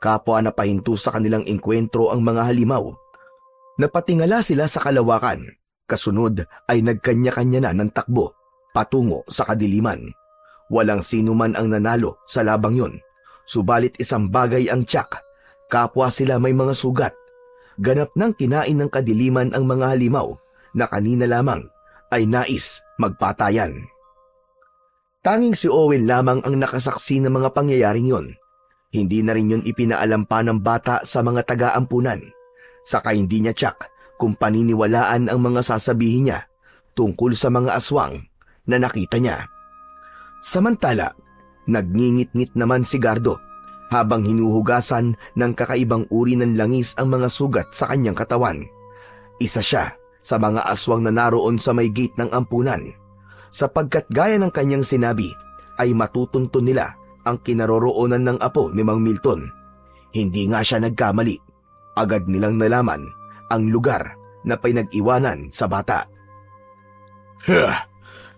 Kapwa na pahinto sa kanilang engkwentro ang mga halimaw. Napatingala sila sa kalawakan, kasunod ay nagkanya-kanya na ng takbo patungo sa kadiliman. Walang sino man ang nanalo sa labang yon, subalit isang bagay ang tiyak, kapwa sila may mga sugat. Ganap nang kinain ng kadiliman ang mga halimaw na kanina lamang ay nais magpatayan. Tanging si Owen lamang ang nakasaksi ng mga pangyayaring yon. Hindi na rin yun ipinaalam pa ng bata sa mga taga-ampunan. Saka hindi niya tiyak kung paniniwalaan ang mga sasabihin niya tungkol sa mga aswang na nakita niya. Samantala, nagngingit-ngit naman si Gardo habang hinuhugasan ng kakaibang uri ng langis ang mga sugat sa kanyang katawan. Isa siya sa mga aswang na naroon sa may gate ng ampunan, sapagkat gaya ng kanyang sinabi ay matutunton nila ang kinaroroonan ng apo ni Mang Milton. Hindi nga siya nagkamali. Agad nilang nalaman ang lugar na pinag-iwanan sa bata.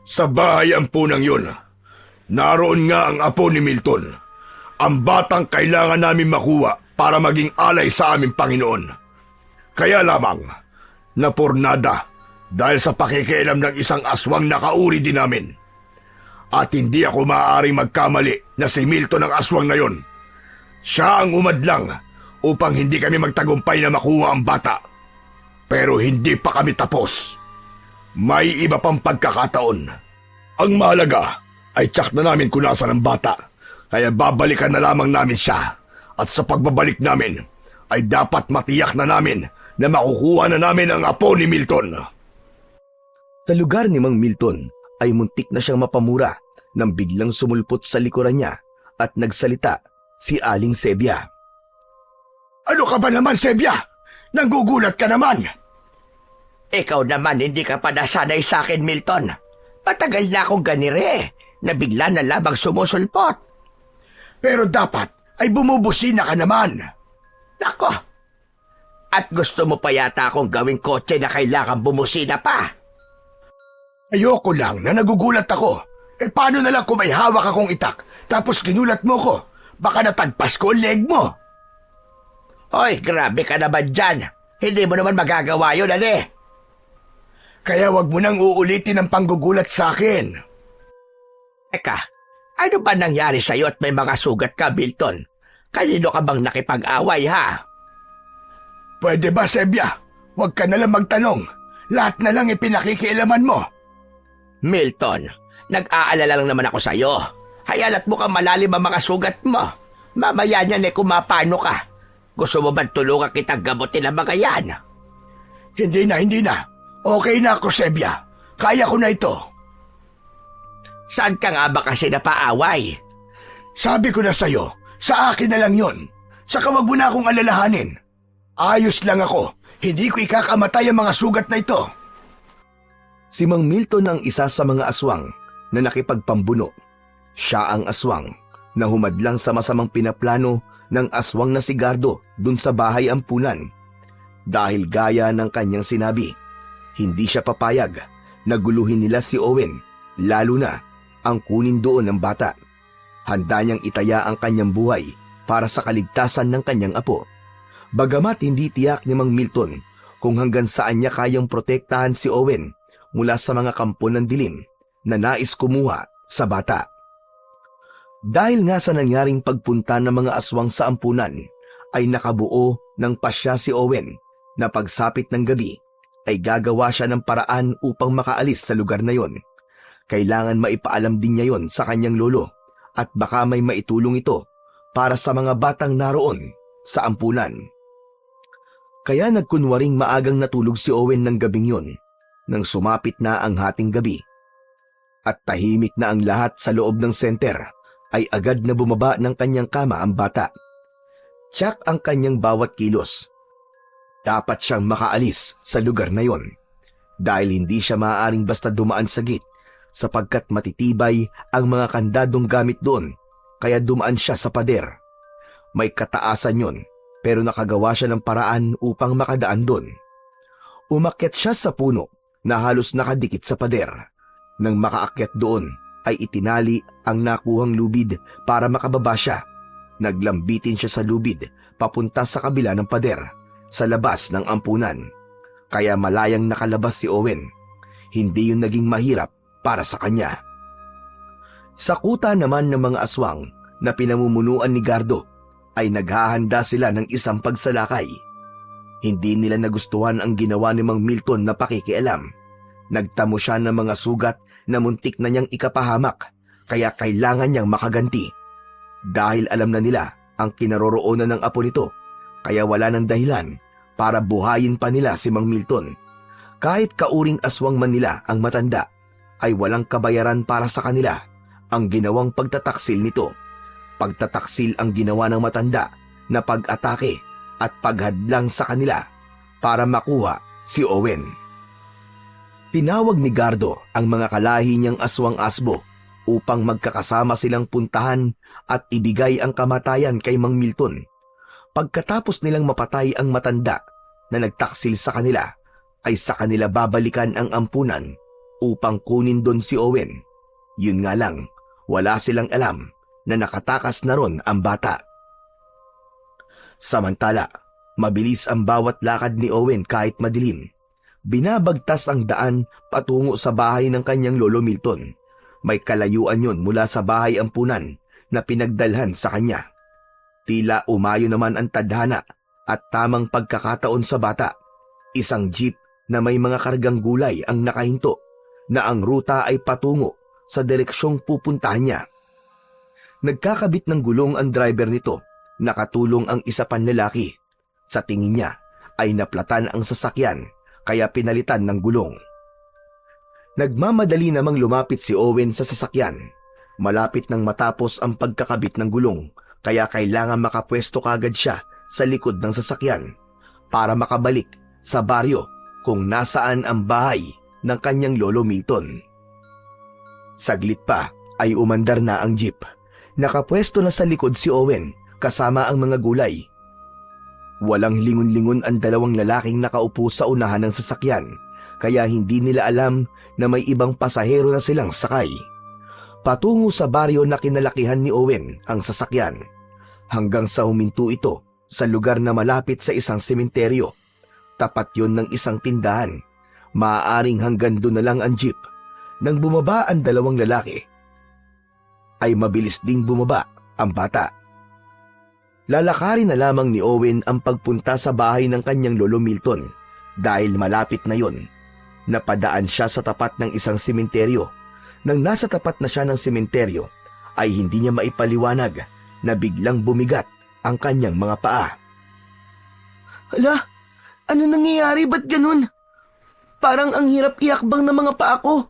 Sa bahay ampunang yun, naroon nga ang apo ni Milton. Ang batang kailangan namin makuha para maging alay sa aming Panginoon. Kaya lamang, napurnada dahil sa pakikialam ng isang aswang na kauri din namin. At hindi ako maaaring magkamali na si Milton ang aswang na yon. Siya ang umadlang upang hindi kami magtagumpay na makuha ang bata. Pero hindi pa kami tapos. May iba pang pagkakataon. Ang mahalaga ay tiyak na namin kung nasaan ang bata. Kaya babalikan na lamang namin siya. At sa pagbabalik namin, ay dapat matiyak na namin na makukuha na namin ang apo ni Milton. Sa lugar ni Mang Milton ay muntik na siyang mapamura nang biglang sumulpot sa likuran niya at nagsalita si Aling Sebia. Ano ka ba naman, Sebia? Nanggugulat ka naman. Ikaw naman hindi ka pa nasanay sa akin, Milton. Patagal na akong ganire na bigla na lamang sumusulpot. Pero dapat ay bumubusina ka naman. Nako! At gusto mo pa yata akong gawing kotse na kailangan bumusina pa. Ayoko lang na nagugulat ako. Paano na lang kung may hawak akong itak tapos ginulat mo ko? Baka natagpas ko ang leg mo. Hoy, grabe ka naman dyan. Hindi mo naman magagawa yun, ane. Kaya wag mo nang uulitin ang panggugulat sa akin. Eka, ano ba nangyari sa'yo at may mga sugat ka, Milton? Kanino ka bang nakipag-away, ha? Pwede ba, Sebia? Huwag ka na lang magtanong. Lahat na lang ipinakikialaman mo. Milton, nag-aalala lang naman ako sa'yo. Hayalat mo ka malalim ang mga sugat mo. Mamaya niyan kung mapano ka. Gusto mo ba tulungan kitang gamutin ang mga yan? Hindi na. Okay na ako, Sebia. Kaya ko na ito. Saan ka nga ba kasi napaaway? Sabi ko na sa'yo, sa akin na lang yon. Saka wag mo na akong alalahanin. Ayos lang ako. Hindi ko ikakamatay ang mga sugat na ito. Si Mang Milton ang isa sa mga aswang na nakipagpambuno. Siya ang aswang na humadlang sa masamang pinaplano ng aswang na si Gardo dun sa bahay ampunan. Dahil gaya ng kanyang sinabi, hindi siya papayag na guluhin nila si Owen, lalo na ang kunin doon ng bata. Handa niyang itaya ang kanyang buhay para sa kaligtasan ng kanyang apo. Bagamat hindi tiyak ni Mang Milton kung hanggang saan niya kayang protektahan si Owen mula sa mga kampo ng dilim na nais kumuha sa bata. Dahil nga sa nangyaring pagpunta ng mga aswang sa ampunan, ay nakabuo ng pasya si Owen na pagsapit ng gabi ay gagawa siya ng paraan upang makaalis sa lugar na yon. Kailangan maipaalam din niya yon sa kanyang lolo at baka may maitulong ito para sa mga batang naroon sa ampunan. Kaya nagkunwaring maagang natulog si Owen ng gabing yon nang sumapit na ang hating gabi. At tahimik na ang lahat sa loob ng senter ay agad na bumaba ng kanyang kama ang bata. Tiyak ang kanyang bawat kilos. Dapat siyang makaalis sa lugar na yon dahil hindi siya maaaring basta dumaan sa gate sapagkat matitibay ang mga kandadong gamit doon kaya dumaan siya sa pader. May kataasan yon pero nakagawa siya ng paraan upang makadaan doon. Umakyat siya sa puno na halos nakadikit sa pader. Nang makaakyat doon ay itinali ang nakuhang lubid para makababa siya. Naglambitin siya sa lubid papunta sa kabila ng pader sa labas ng ampunan. Kaya malayang nakalabas si Owen. Hindi yun naging mahirap para sa kanya. Sa kuta naman ng mga aswang na pinamumunuan ni Gardo ay naghahanda sila ng isang pagsalakay. Hindi nila nagustuhan ang ginawa ni Mang Milton na pakikialam. Nagtamo siya ng mga sugat na muntik na niyang ikapahamak kaya kailangan niyang makaganti. Dahil alam na nila ang kinaroroonan ng apo nito kaya wala ng dahilan para buhayin pa nila si Mang Milton. Kahit kauring aswang man nila ang matanda ay walang kabayaran para sa kanila ang ginawang pagtataksil nito. Pagtataksil ang ginawa ng matanda na pag-atake at paghadlang sa kanila para makuha si Owen. Tinawag ni Gardo ang mga kalahi niyang aswang asbo upang magkakasama silang puntahan at ibigay ang kamatayan kay Mang Milton. Pagkatapos nilang mapatay ang matanda na nagtaksil sa kanila, ay sa kanila babalikan ang ampunan upang kunin doon si Owen. Yun nga lang, wala silang alam na nakatakas na ron ang bata. Samantala, mabilis ang bawat lakad ni Owen kahit madilim. Binabagtas ang daan patungo sa bahay ng kanyang lolo Milton. May kalayuan yun mula sa bahay ampunan na pinagdalhan sa kanya. Tila umayo naman ang tadhana at tamang pagkakataon sa bata. Isang jeep na may mga kargang gulay ang nakahinto na ang ruta ay patungo sa direksyong pupuntahan niya. Nagkakabit ng gulong ang driver nito, nakatulong ang isa pang lalaki. Sa tingin niya ay naplatan ang sasakyan kaya pinalitan ng gulong. Nagmamadali namang lumapit si Owen sa sasakyan. Malapit nang matapos ang pagkakabit ng gulong kaya kailangan makapwesto kagad siya sa likod ng sasakyan para makabalik sa baryo kung nasaan ang bahay ng kanyang lolo Milton. Saglit pa ay umandar na ang jeep. Nakapwesto na sa likod si Owen kasama ang mga gulay. Walang lingon-lingon ang dalawang lalaking nakaupo sa unahan ng sasakyan kaya hindi nila alam na may ibang pasahero na silang sakay. Patungo sa baryo na kinalakihan ni Owen ang sasakyan hanggang sa huminto ito sa lugar na malapit sa isang sementeryo. Tapat yon ng isang tindahan. Maaaring hanggang doon na lang ang jeep. Nang bumaba ang dalawang lalaki, ay mabilis ding bumaba ang bata. Lalakarin na lamang ni Owen ang pagpunta sa bahay ng kanyang lolo Milton dahil malapit na yon. Napadaan siya sa tapat ng isang sementeryo. Nang nasa tapat na siya ng sementeryo, ay hindi niya maipaliwanag na biglang bumigat ang kanyang mga paa. Hala, ano nangyayari? Ba't ganun? Parang ang hirap iakbang ng mga paa ko.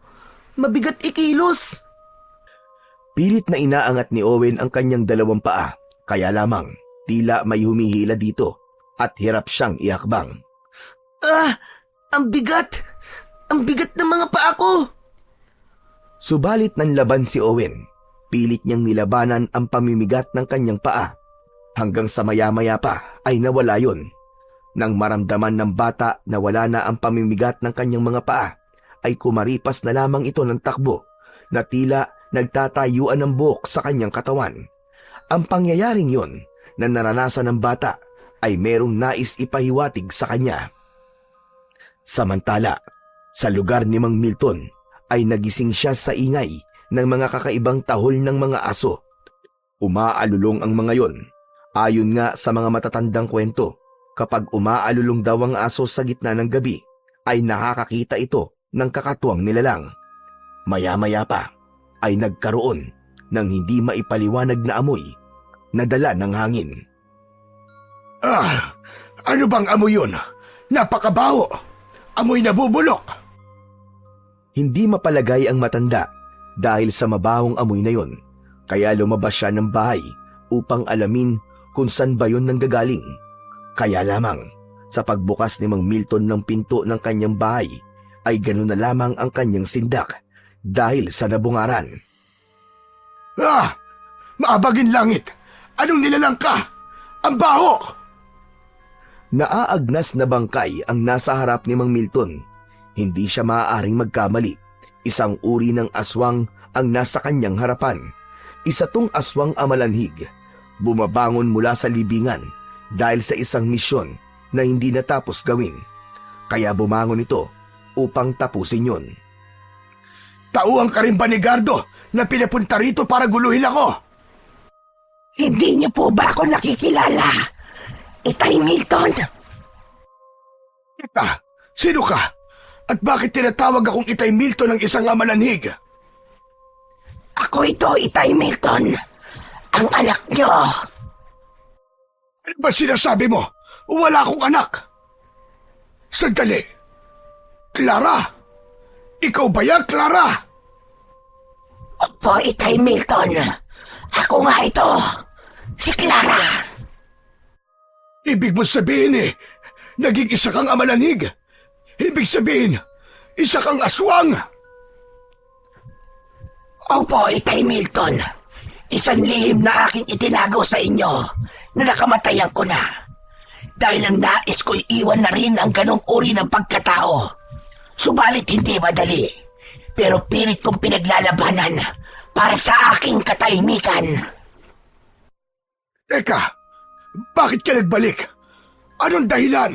Mabigat ikilos. Pilit na inaangat ni Owen ang kanyang dalawang paa, kaya lamang tila may humihila dito at hirap siyang iakbang. Ah, ang bigat! Ang bigat ng mga paa ko! Subalit nanlaban si Owen. Pilit niyang nilabanan ang pamimigat ng kanyang paa. Hanggang sa maya-maya pa ay nawala yon. Nang maramdaman ng bata na wala na ang pamimigat ng kanyang mga paa, ay kumaripas na lamang ito ng takbo na tila nagtatayuan ng buhok sa kanyang katawan. Ang pangyayaring yon na naranasan ng bata ay merong nais ipahiwatig sa kanya. Samantala, sa lugar ni Mang Milton ay nagising siya sa ingay ng mga kakaibang tahol ng mga aso. Umaalulong ang mga yon. Ayon nga sa mga matatandang kwento, kapag umaalulong daw ang aso sa gitna ng gabi, ay nakakakita ito ng kakatuwang nilalang. Maya-maya pa ay nagkaroon ng hindi maipaliwanag na amoy na dala ng hangin. Ah, ano bang amoy yun? Napakabaho! Amoy nabubulok! Hindi mapalagay ang matanda dahil sa mabahong amoy na yon, kaya lumabas siya ng bahay upang alamin kung saan ba yun nanggagaling. Kaya lamang, sa pagbukas ni Mang Milton ng pinto ng kanyang bahay, ay gano'n na lamang ang kanyang sindak dahil sa nabungaran. Ah! Maabagin langit! Anong nilalang ka? Ang baho! Naaagnas na bangkay ang nasa harap ni Mang Milton. Hindi siya maaaring magkamali. Isang uri ng aswang ang nasa kanyang harapan. Isa tong aswang amalanhig. Bumabangon mula sa libingan dahil sa isang misyon na hindi natapos gawin. Kaya bumangon ito upang tapusin yon. Tauhan ka rin ba ni Gardo na pinapunta rito para guluhin ako? Hindi niyo po ba ako nakikilala? Itay Milton! Teka, sino ka? At bakit tinatawag akong Itay Milton ng isang amalanhig? Ako ito, Itay Milton. Ang anak niyo. Ano ba sinasabi mo? Wala akong anak. Sandali. Clara? Ikaw ba yan, Clara? Opo, Itay Milton. Ako nga ito. Si Clara. Ibig mo sabihin naging isa kang amalanhig. Ibig sabihin, isa kang aswang. Opo, Itay Milton. Isang lihim na aking itinago sa inyo na nakamatayan ko na. Dahil ang nais ko'y iwan na rin ang ganong uri ng pagkatao. Subalit hindi madali. Pero pilit kong pinaglalabanan para sa aking katahimikan. Teka, bakit ka nagbalik? Anong dahilan?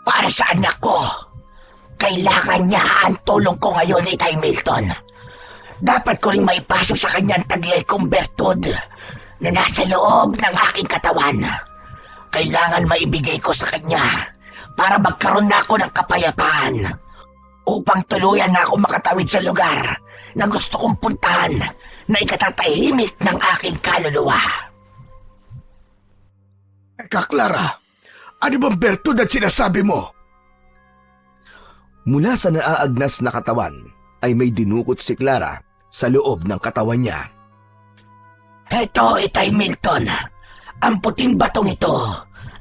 Para sa anak ko. Kailangan niya ang tulong ko ngayon, Itay Milton. Dapat ko rin maipasa sa kanyang taglay kong bertud na nasa loob ng aking katawan. Kailangan maibigay ko sa kanya para magkaroon na ako ng kapayapaan upang tuluyan na ako makatawid sa lugar na gusto kong puntahan na ikatatahimik ng aking kaluluwa. Clara, ano bang bertud at sinasabi mo? Mula sa naaagnas na katawan ay may dinukot si Clara sa loob ng katawan niya. Ito, Itay Milton. Ang puting batong ito,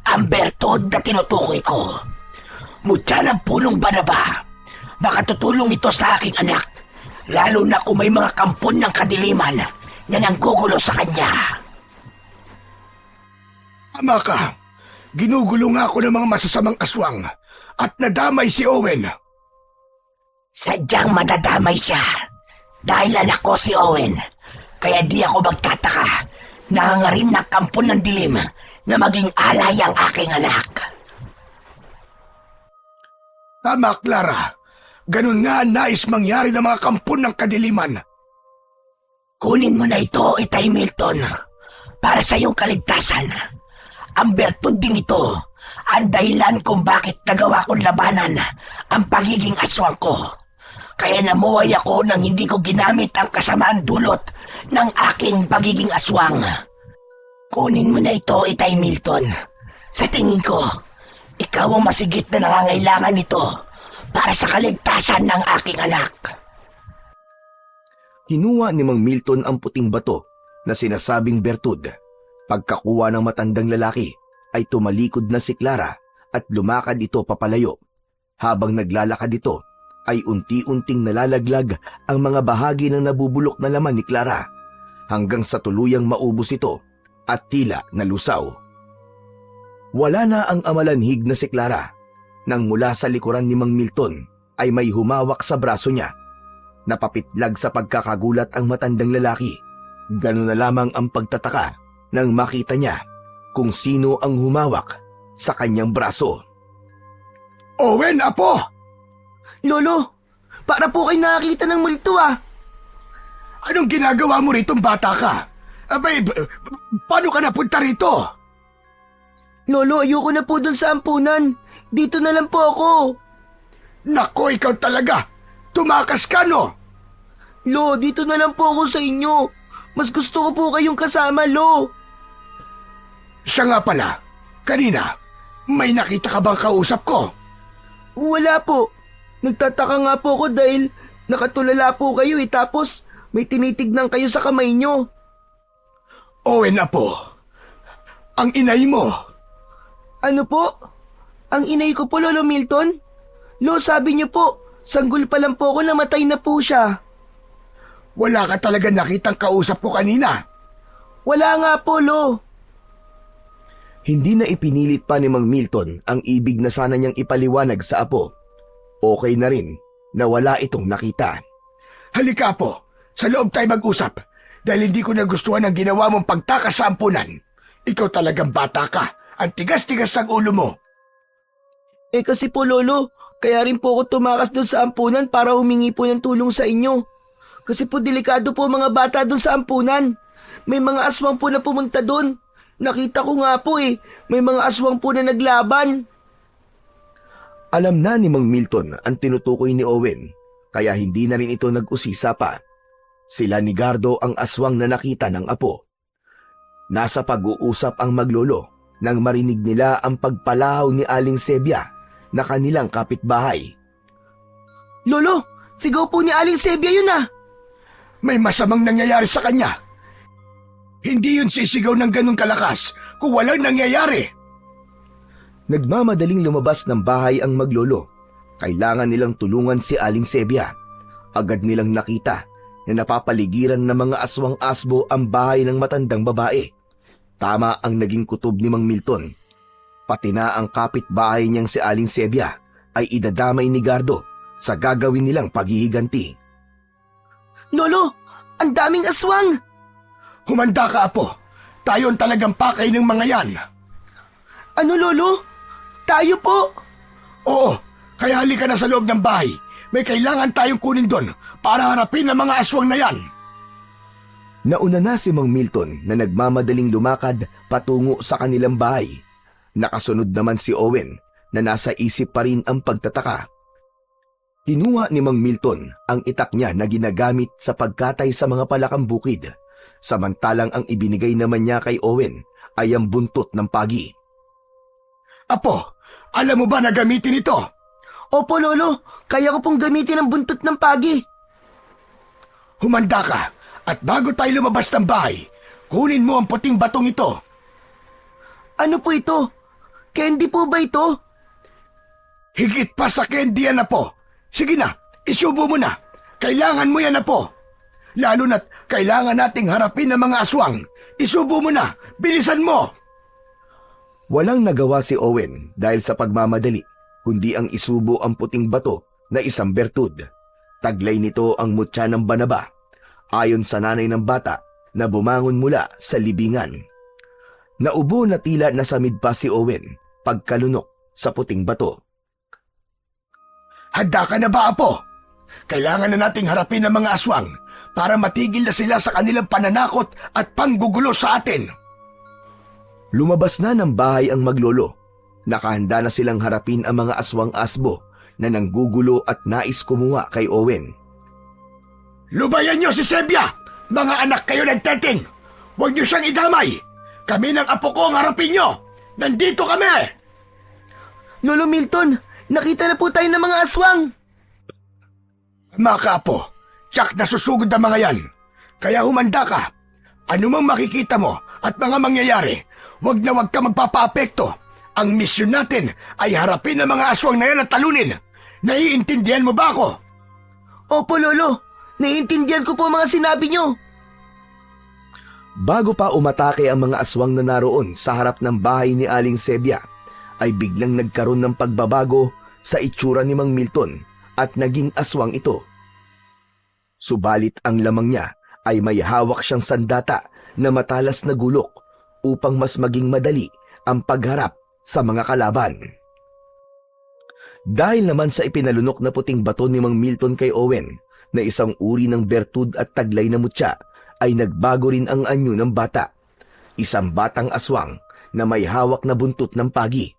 ang bertod na tinutukoy ko. Mutya ng punong banaba. Makatutulong ito sa aking anak, lalo na kung may mga kampon ng kadiliman na nanggugulo sa kanya. Tama ka. Ginugulo nga ako ng mga masasamang aswang at nadamay si Owen. Sadyang madadamay siya. Dahil anak ko si Owen, kaya di ako magtataka. Nangangarim ng kampon ng dilim na maging alay ang aking anak. Tama, Clara. Ganun nga ang nais mangyari ng mga kampon ng kadiliman. Kunin mo na ito, Itay Milton, para sa iyong kaligtasan. Ang bertud ding ito, ang dahilan kung bakit nagawa kong labanan ang pagiging aswang ko. Kaya namuhay ako nang hindi ko ginamit ang kasamaan dulot ng aking pagiging aswang. Kunin mo na ito, Itay Milton. Sa tingin ko, ikaw ang masigit na nangangailangan nito para sa kaligtasan ng aking anak. Hinuha ni Mang Milton ang puting bato na sinasabing bertud. Pagkakuha ng matandang lalaki ay tumalikod na si Clara at lumakad ito papalayo. Habang naglalakad ito ay unti-unting nalalaglag ang mga bahagi ng nabubulok na laman ni Clara hanggang sa tuluyang maubos ito at tila nalusaw. Wala na ang amalanhig na si Clara nang mula sa likuran ni Mang Milton ay may humawak sa braso niya. Napapitlag sa pagkakagulat ang matandang lalaki. Ganun na lamang ang pagtataka nang makita niya kung sino ang humawak sa kanyang braso. Owen, apo! Lolo, para po kayo nakakita ng multo Anong ginagawa mo ritong bata ka? Abay, paano ka napunta rito? Lolo, ayoko na po dun sa ampunan. Dito na lang po ako. Nako, ikaw talaga! Tumakas ka, no? Lo, dito na lang po ako sa inyo. Mas gusto ko po kayong kasama, Lo. Siya nga pala, kanina, may nakita ka bang kausap ko? Wala po. Nagtataka nga po ako dahil nakatulala po kayo tapos may tinitignan kayo sa kamay nyo. Owen, apo, ang inay mo. Ano po? Ang inay ko po, Lolo Milton? Lo, sabi niyo po, sanggol pa lang po ako, namatay na po siya. Wala ka talaga nakitang kausap ko kanina. Wala nga po, Lo. Hindi na ipinilit pa ni Mang Milton ang ibig na sana niyang ipaliwanag sa apo. Okay na rin na wala itong nakita. Halika, apo, sa loob tayo mag-usap dahil hindi ko nagustuhan ang ginawa mong pagtakas sa ampunan. Ikaw talagang bata ka. Ang tigas-tigas ang ulo mo. Kasi po, Lolo, kaya rin po ako tumakas doon sa ampunan para humingi po ng tulong sa inyo. Kasi po delikado po mga bata doon sa ampunan. May mga aswang po na pumunta doon. Nakita ko nga po may mga aswang po na naglaban. Alam na ni Mang Milton ang tinutukoy ni Owen, kaya hindi na rin ito nag-usisa pa. Sila ni Gardo ang aswang na nakita ng apo. Nasa pag-uusap ang maglolo nang marinig nila ang pagpalahaw ni Aling Sebia na kanilang kapitbahay. Lolo, sigaw po ni Aling Sebia yun May masamang nangyayari sa kanya. Hindi yun sisigaw ng ganun kalakas kung walang nangyayari. Nagmamadaling lumabas ng bahay ang maglolo. Kailangan nilang tulungan si Aling Sebia. Agad nilang nakita na napapaligiran ng mga aswang asbo ang bahay ng matandang babae. Tama ang naging kutob ni Mang Milton. Pati na ang kapitbahay niyang si Aling Sebia ay idadamay ni Gardo sa gagawin nilang paghihiganti. Lolo, ang daming aswang! Humanda ka, apo. Tayo ang talagang pakay ng mga yan. Ano, Lolo? Tayo po! Oo, kaya halika na sa loob ng bahay. May kailangan tayong kunin doon para harapin ang mga aswang na yan. Nauna na si Mang Milton na nagmamadaling lumakad patungo sa kanilang bahay. Nakasunod naman si Owen na nasa isip pa rin ang pagtataka. Kinuha ni Mang Milton ang itak niya na ginagamit sa pagkatay sa mga palakang bukid, samantalang ang ibinigay naman niya kay Owen ay ang buntot ng pagi. Apo, alam mo ba na gamitin ito? Opo, Lolo. Kaya ko pong gamitin ang buntot ng pagi. Humanda ka at bago tayo lumabas ng bahay, kunin mo ang puting batong ito. Ano po ito? Candy po ba ito? Higit pa sa candy yan, Apo. Sige na, isubo mo na. Kailangan mo yan, Apo. Lalo na't kailangan nating harapin ang mga aswang. Isubo mo na, bilisan mo. Walang nagawa si Owen dahil sa pagmamadali, kundi ang isubo ang puting bato na isang bertud. Taglay nito ang mutya ng Banaba, ayon sa nanay ng bata na bumangon mula sa libingan. Naubo na tila nasamid pa si Owen pagkalunok sa puting bato. Handa ka na ba, Apo? Kailangan na nating harapin ang mga aswang para matigil na sila sa kanilang pananakot at panggugulo sa atin. Lumabas na ng bahay ang maglolo. Nakahanda na silang harapin ang mga aswang asbo na nanggugulo at nais kumuha kay Owen. Lubayan niyo si Sebia! Mga anak kayo ng Teting! Huwag niyo siyang idamay! Kami ng apo ko ang harapin niyo! Nandito kami! Lolo Milton, nakita na po tayo ng mga aswang. Mga kaapo, tsak nasusugod ang mga yan. Kaya humanda ka. Ano mang makikita mo at mga mangyayari, huwag ka magpapaapekto. Ang misyon natin ay harapin ang mga aswang na yan at talunin. Naiintindihan mo ba ako? Opo, Lolo. Naiintindihan ko po ang mga sinabi niyo. Bago pa umatake ang mga aswang na naroon sa harap ng bahay ni Aling Sebia, ay biglang nagkaroon ng pagbabago sa itsura ni Mang Milton at naging aswang ito. Subalit ang lamang niya ay may hawak siyang sandata na matalas na gulok upang mas maging madali ang pagharap sa mga kalaban. Dahil naman sa ipinalunok na puting bato ni Mang Milton kay Owen na isang uri ng bertud at taglay na mutya, ay nagbago rin ang anyo ng bata. Isang batang aswang na may hawak na buntot ng pagi.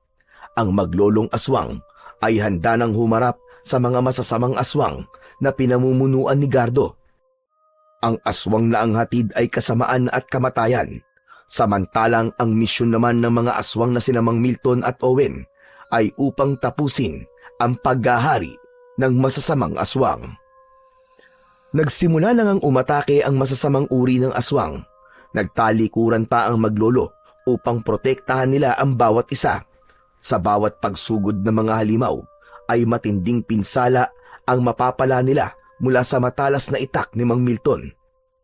Ang maglolong aswang ay handa nang humarap sa mga masasamang aswang na pinamumunuan ni Gardo. Ang aswang na ang hatid ay kasamaan at kamatayan, samantalang ang misyon naman ng mga aswang na sina Mang Milton at Owen ay upang tapusin ang paghahari ng masasamang aswang. Nagsimula lang ang umatake ang masasamang uri ng aswang. Nagtalikuran pa ang maglolo upang protektahan nila ang bawat isa. Sa bawat pagsugod ng mga halimaw ay matinding pinsala ang mapapala nila mula sa matalas na itak ni Mang Milton.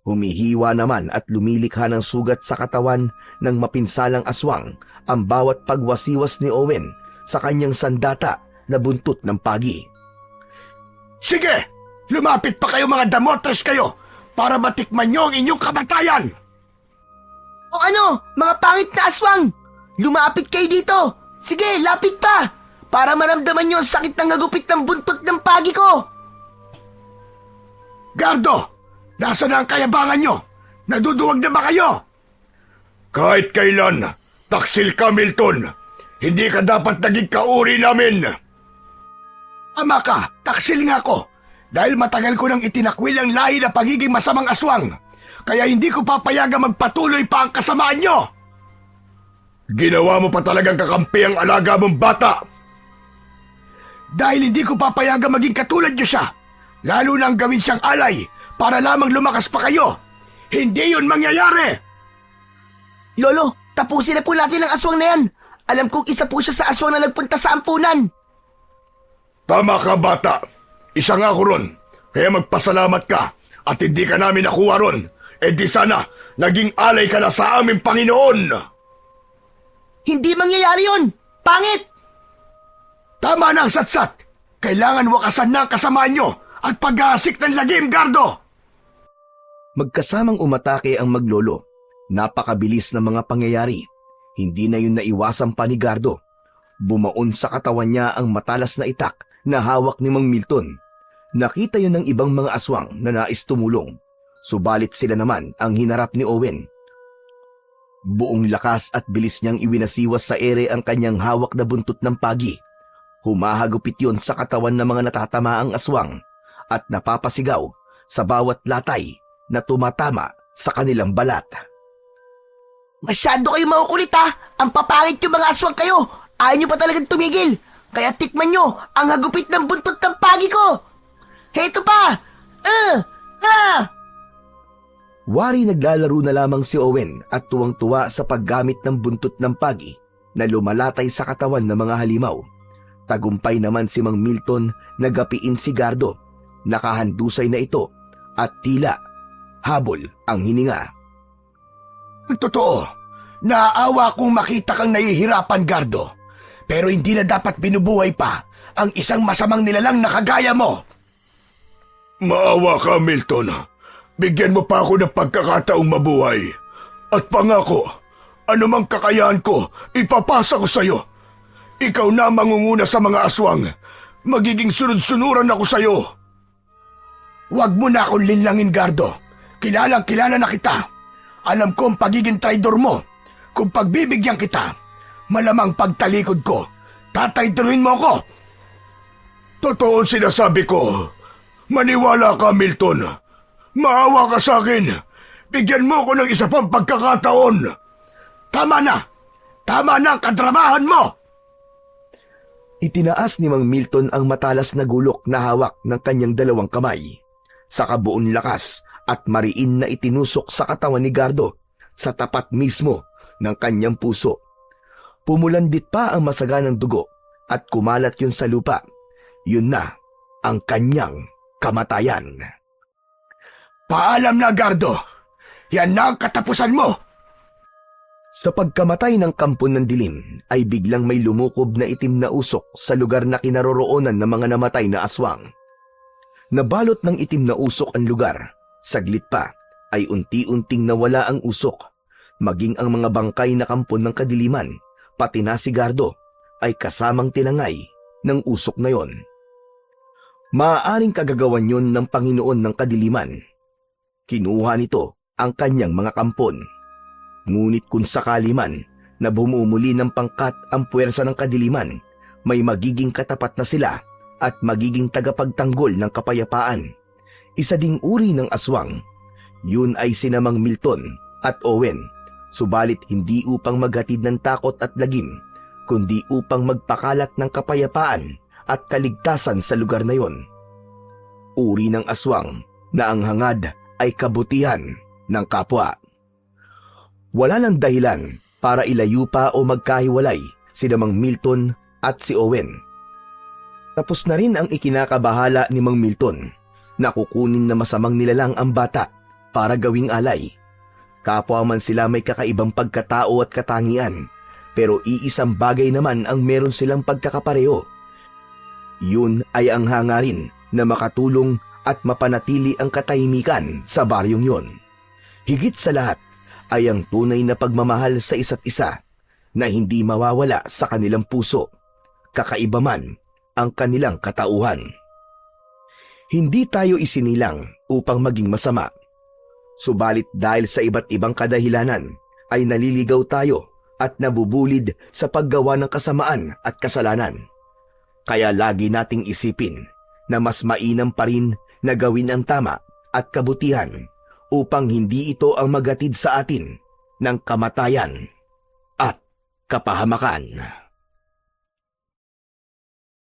Humihiwa naman at lumilikha ng sugat sa katawan ng mapinsalang aswang ang bawat pagwasiwas ni Owen sa kanyang sandata na buntot ng pagi. Sige! Lumapit pa kayo mga damotres kayo para matikman niyo ang inyong kamatayan! O ano, mga pangit na aswang! Lumapit kayo dito! Sige, lapit pa! Para maramdaman niyo ang sakit ng hagupit ng buntot ng pagi ko! Gardo! Nasaan na ang kayabangan niyo? Naduduwag na ba kayo? Kahit kailan, taksil ka, Milton. Hindi ka dapat naging kauri namin. Ama ka, taksil nga ako. Dahil matagal ko nang itinakwil ang lahi na pagiging masamang aswang. Kaya hindi ko papayagang magpatuloy pa ang kasamaan niyo. Ginawa mo pa talagang kakampi ang alaga mong bata. Dahil hindi ko papayagang maging katulad niyo siya. Lalo nang gawin siyang alay para lamang lumakas pa kayo. Hindi yun mangyayari. Lolo, tapusin na po natin ang aswang na yan. Alam kong isa po siya sa aswang na nagpunta sa ampunan. Tama ka, bata. Isa nga ako ron. Kaya magpasalamat ka at hindi ka namin nakuha ron. E di sana, naging alay ka na sa aming Panginoon. Hindi mangyayari yun. Pangit! Tama na ang satsat. Kailangan wakasan na ang kasamaan nyo at paghahasik ng lagim, Gardo. Magkasamang umatake ang maglolo. Napakabilis ng mga pangyayari. Hindi na yun naiwasan pa ni Gardo. Bumaon sa katawan niya ang matalas na itak na hawak ni Mang Milton. Nakita yun ng ibang mga aswang na nais tumulong. Subalit sila naman ang hinarap ni Owen. Buong lakas at bilis niyang iwinasiwas sa ere ang kanyang hawak na buntot ng pagi. Humahagupit yun sa katawan ng mga natatamaang aswang at napapasigaw sa bawat latay na tumatama sa kanilang balat. Masyado kayo makukulit ha! Ang papangit yung mga aswang kayo! Ayaw nyo pa talagang tumigil. Kaya tikman nyo ang hagupit ng buntot ng pagi ko. Heto pa! Wari naglalaro na lamang si Owen at tuwang-tuwa sa paggamit ng buntot ng pagi na lumalatay sa katawan ng mga halimaw. Tagumpay naman si Mang Milton na gapiin si Gardo. Nakahandusay na ito at tila habol ang hininga. Totoo, naaawa kong makita kang nahihirapan, Gardo. Pero hindi na dapat binubuhay pa ang isang masamang nilalang na kagaya mo. Maawa ka, Milton. Bigyan mo pa ako ng pagkakataong mabuhay. At pangako, anumang kakayahan ko, ipapasa ko sa'yo. Ikaw na mangunguna sa mga aswang. Magiging sunod-sunuran ako sa'yo. Huwag mo na akong linlangin, Gardo. Kilalang-kilala na kita. Alam ko ang pagiging traidor mo. Kung pagbibigyan kita, malamang pagtalikod ko, tatraidorin mo ako. Totoo ang sinasabi ko. Maniwala ka, Milton. Maawa ka sa akin. Bigyan mo ko ng isa pang pagkakataon. Tama na! Tama na ang kadramahan mo! Itinaas ni Mang Milton ang matalas na gulok na hawak ng kanyang dalawang kamay. Sa kabuon lakas at mariin na itinusok sa katawan ni Gardo sa tapat mismo ng kanyang puso. Pumulandit pa ang masaganang dugo at kumalat yun sa lupa. Yun na ang kanyang kamatayan. Paalam na, Gardo! Yan na ang katapusan mo! Sa pagkamatay ng kampon ng dilim ay biglang may lumukob na itim na usok sa lugar na kinaroroonan ng mga namatay na aswang. Nabalot ng itim na usok ang lugar. Saglit pa ay unti-unting nawala ang usok. Maging ang mga bangkay na kampon ng kadiliman, pati na si Gardo, ay kasamang tinangay ng usok na yon. Maaaring kagagawan yon ng Panginoon ng kadiliman. Kinuha nito ang kanyang mga kampon. Ngunit kung sakali man na bumumuli ng pangkat ang puwersa ng kadiliman, may magiging katapat na sila at magiging tagapagtanggol ng kapayapaan. Isa ding uri ng aswang. Yun ay sina Mang Milton at Owen, subalit hindi upang maghatid ng takot at lagim, kundi upang magpakalat ng kapayapaan at kaligtasan sa lugar na yon. Uri ng aswang na ang hangad ay kabutihan ng kapwa. Wala nang dahilan para ilayo pa o magkahiwalay si Mang Milton at si Owen. Tapos na rin ang ikinakabahala ni Mang Milton na kukunin na masamang nilalang ang bata para gawing alay. Kapwa man sila may kakaibang pagkatao at katangian, pero iisang bagay naman ang meron silang pagkakapareho. Yun ay ang hangarin na makatulong at mapanatili ang katahimikan sa baryong yon. Higit sa lahat ay ang tunay na pagmamahal sa isa't isa na hindi mawawala sa kanilang puso, kakaiba man ang kanilang katauhan. Hindi tayo isinilang upang maging masama. Subalit dahil sa iba't ibang kadahilanan ay naliligaw tayo at nabubulid sa paggawa ng kasamaan at kasalanan. Kaya lagi nating isipin na mas mainam pa rin na gawin ang tama at kabutihan upang hindi ito ang maghatid sa atin ng kamatayan at kapahamakan.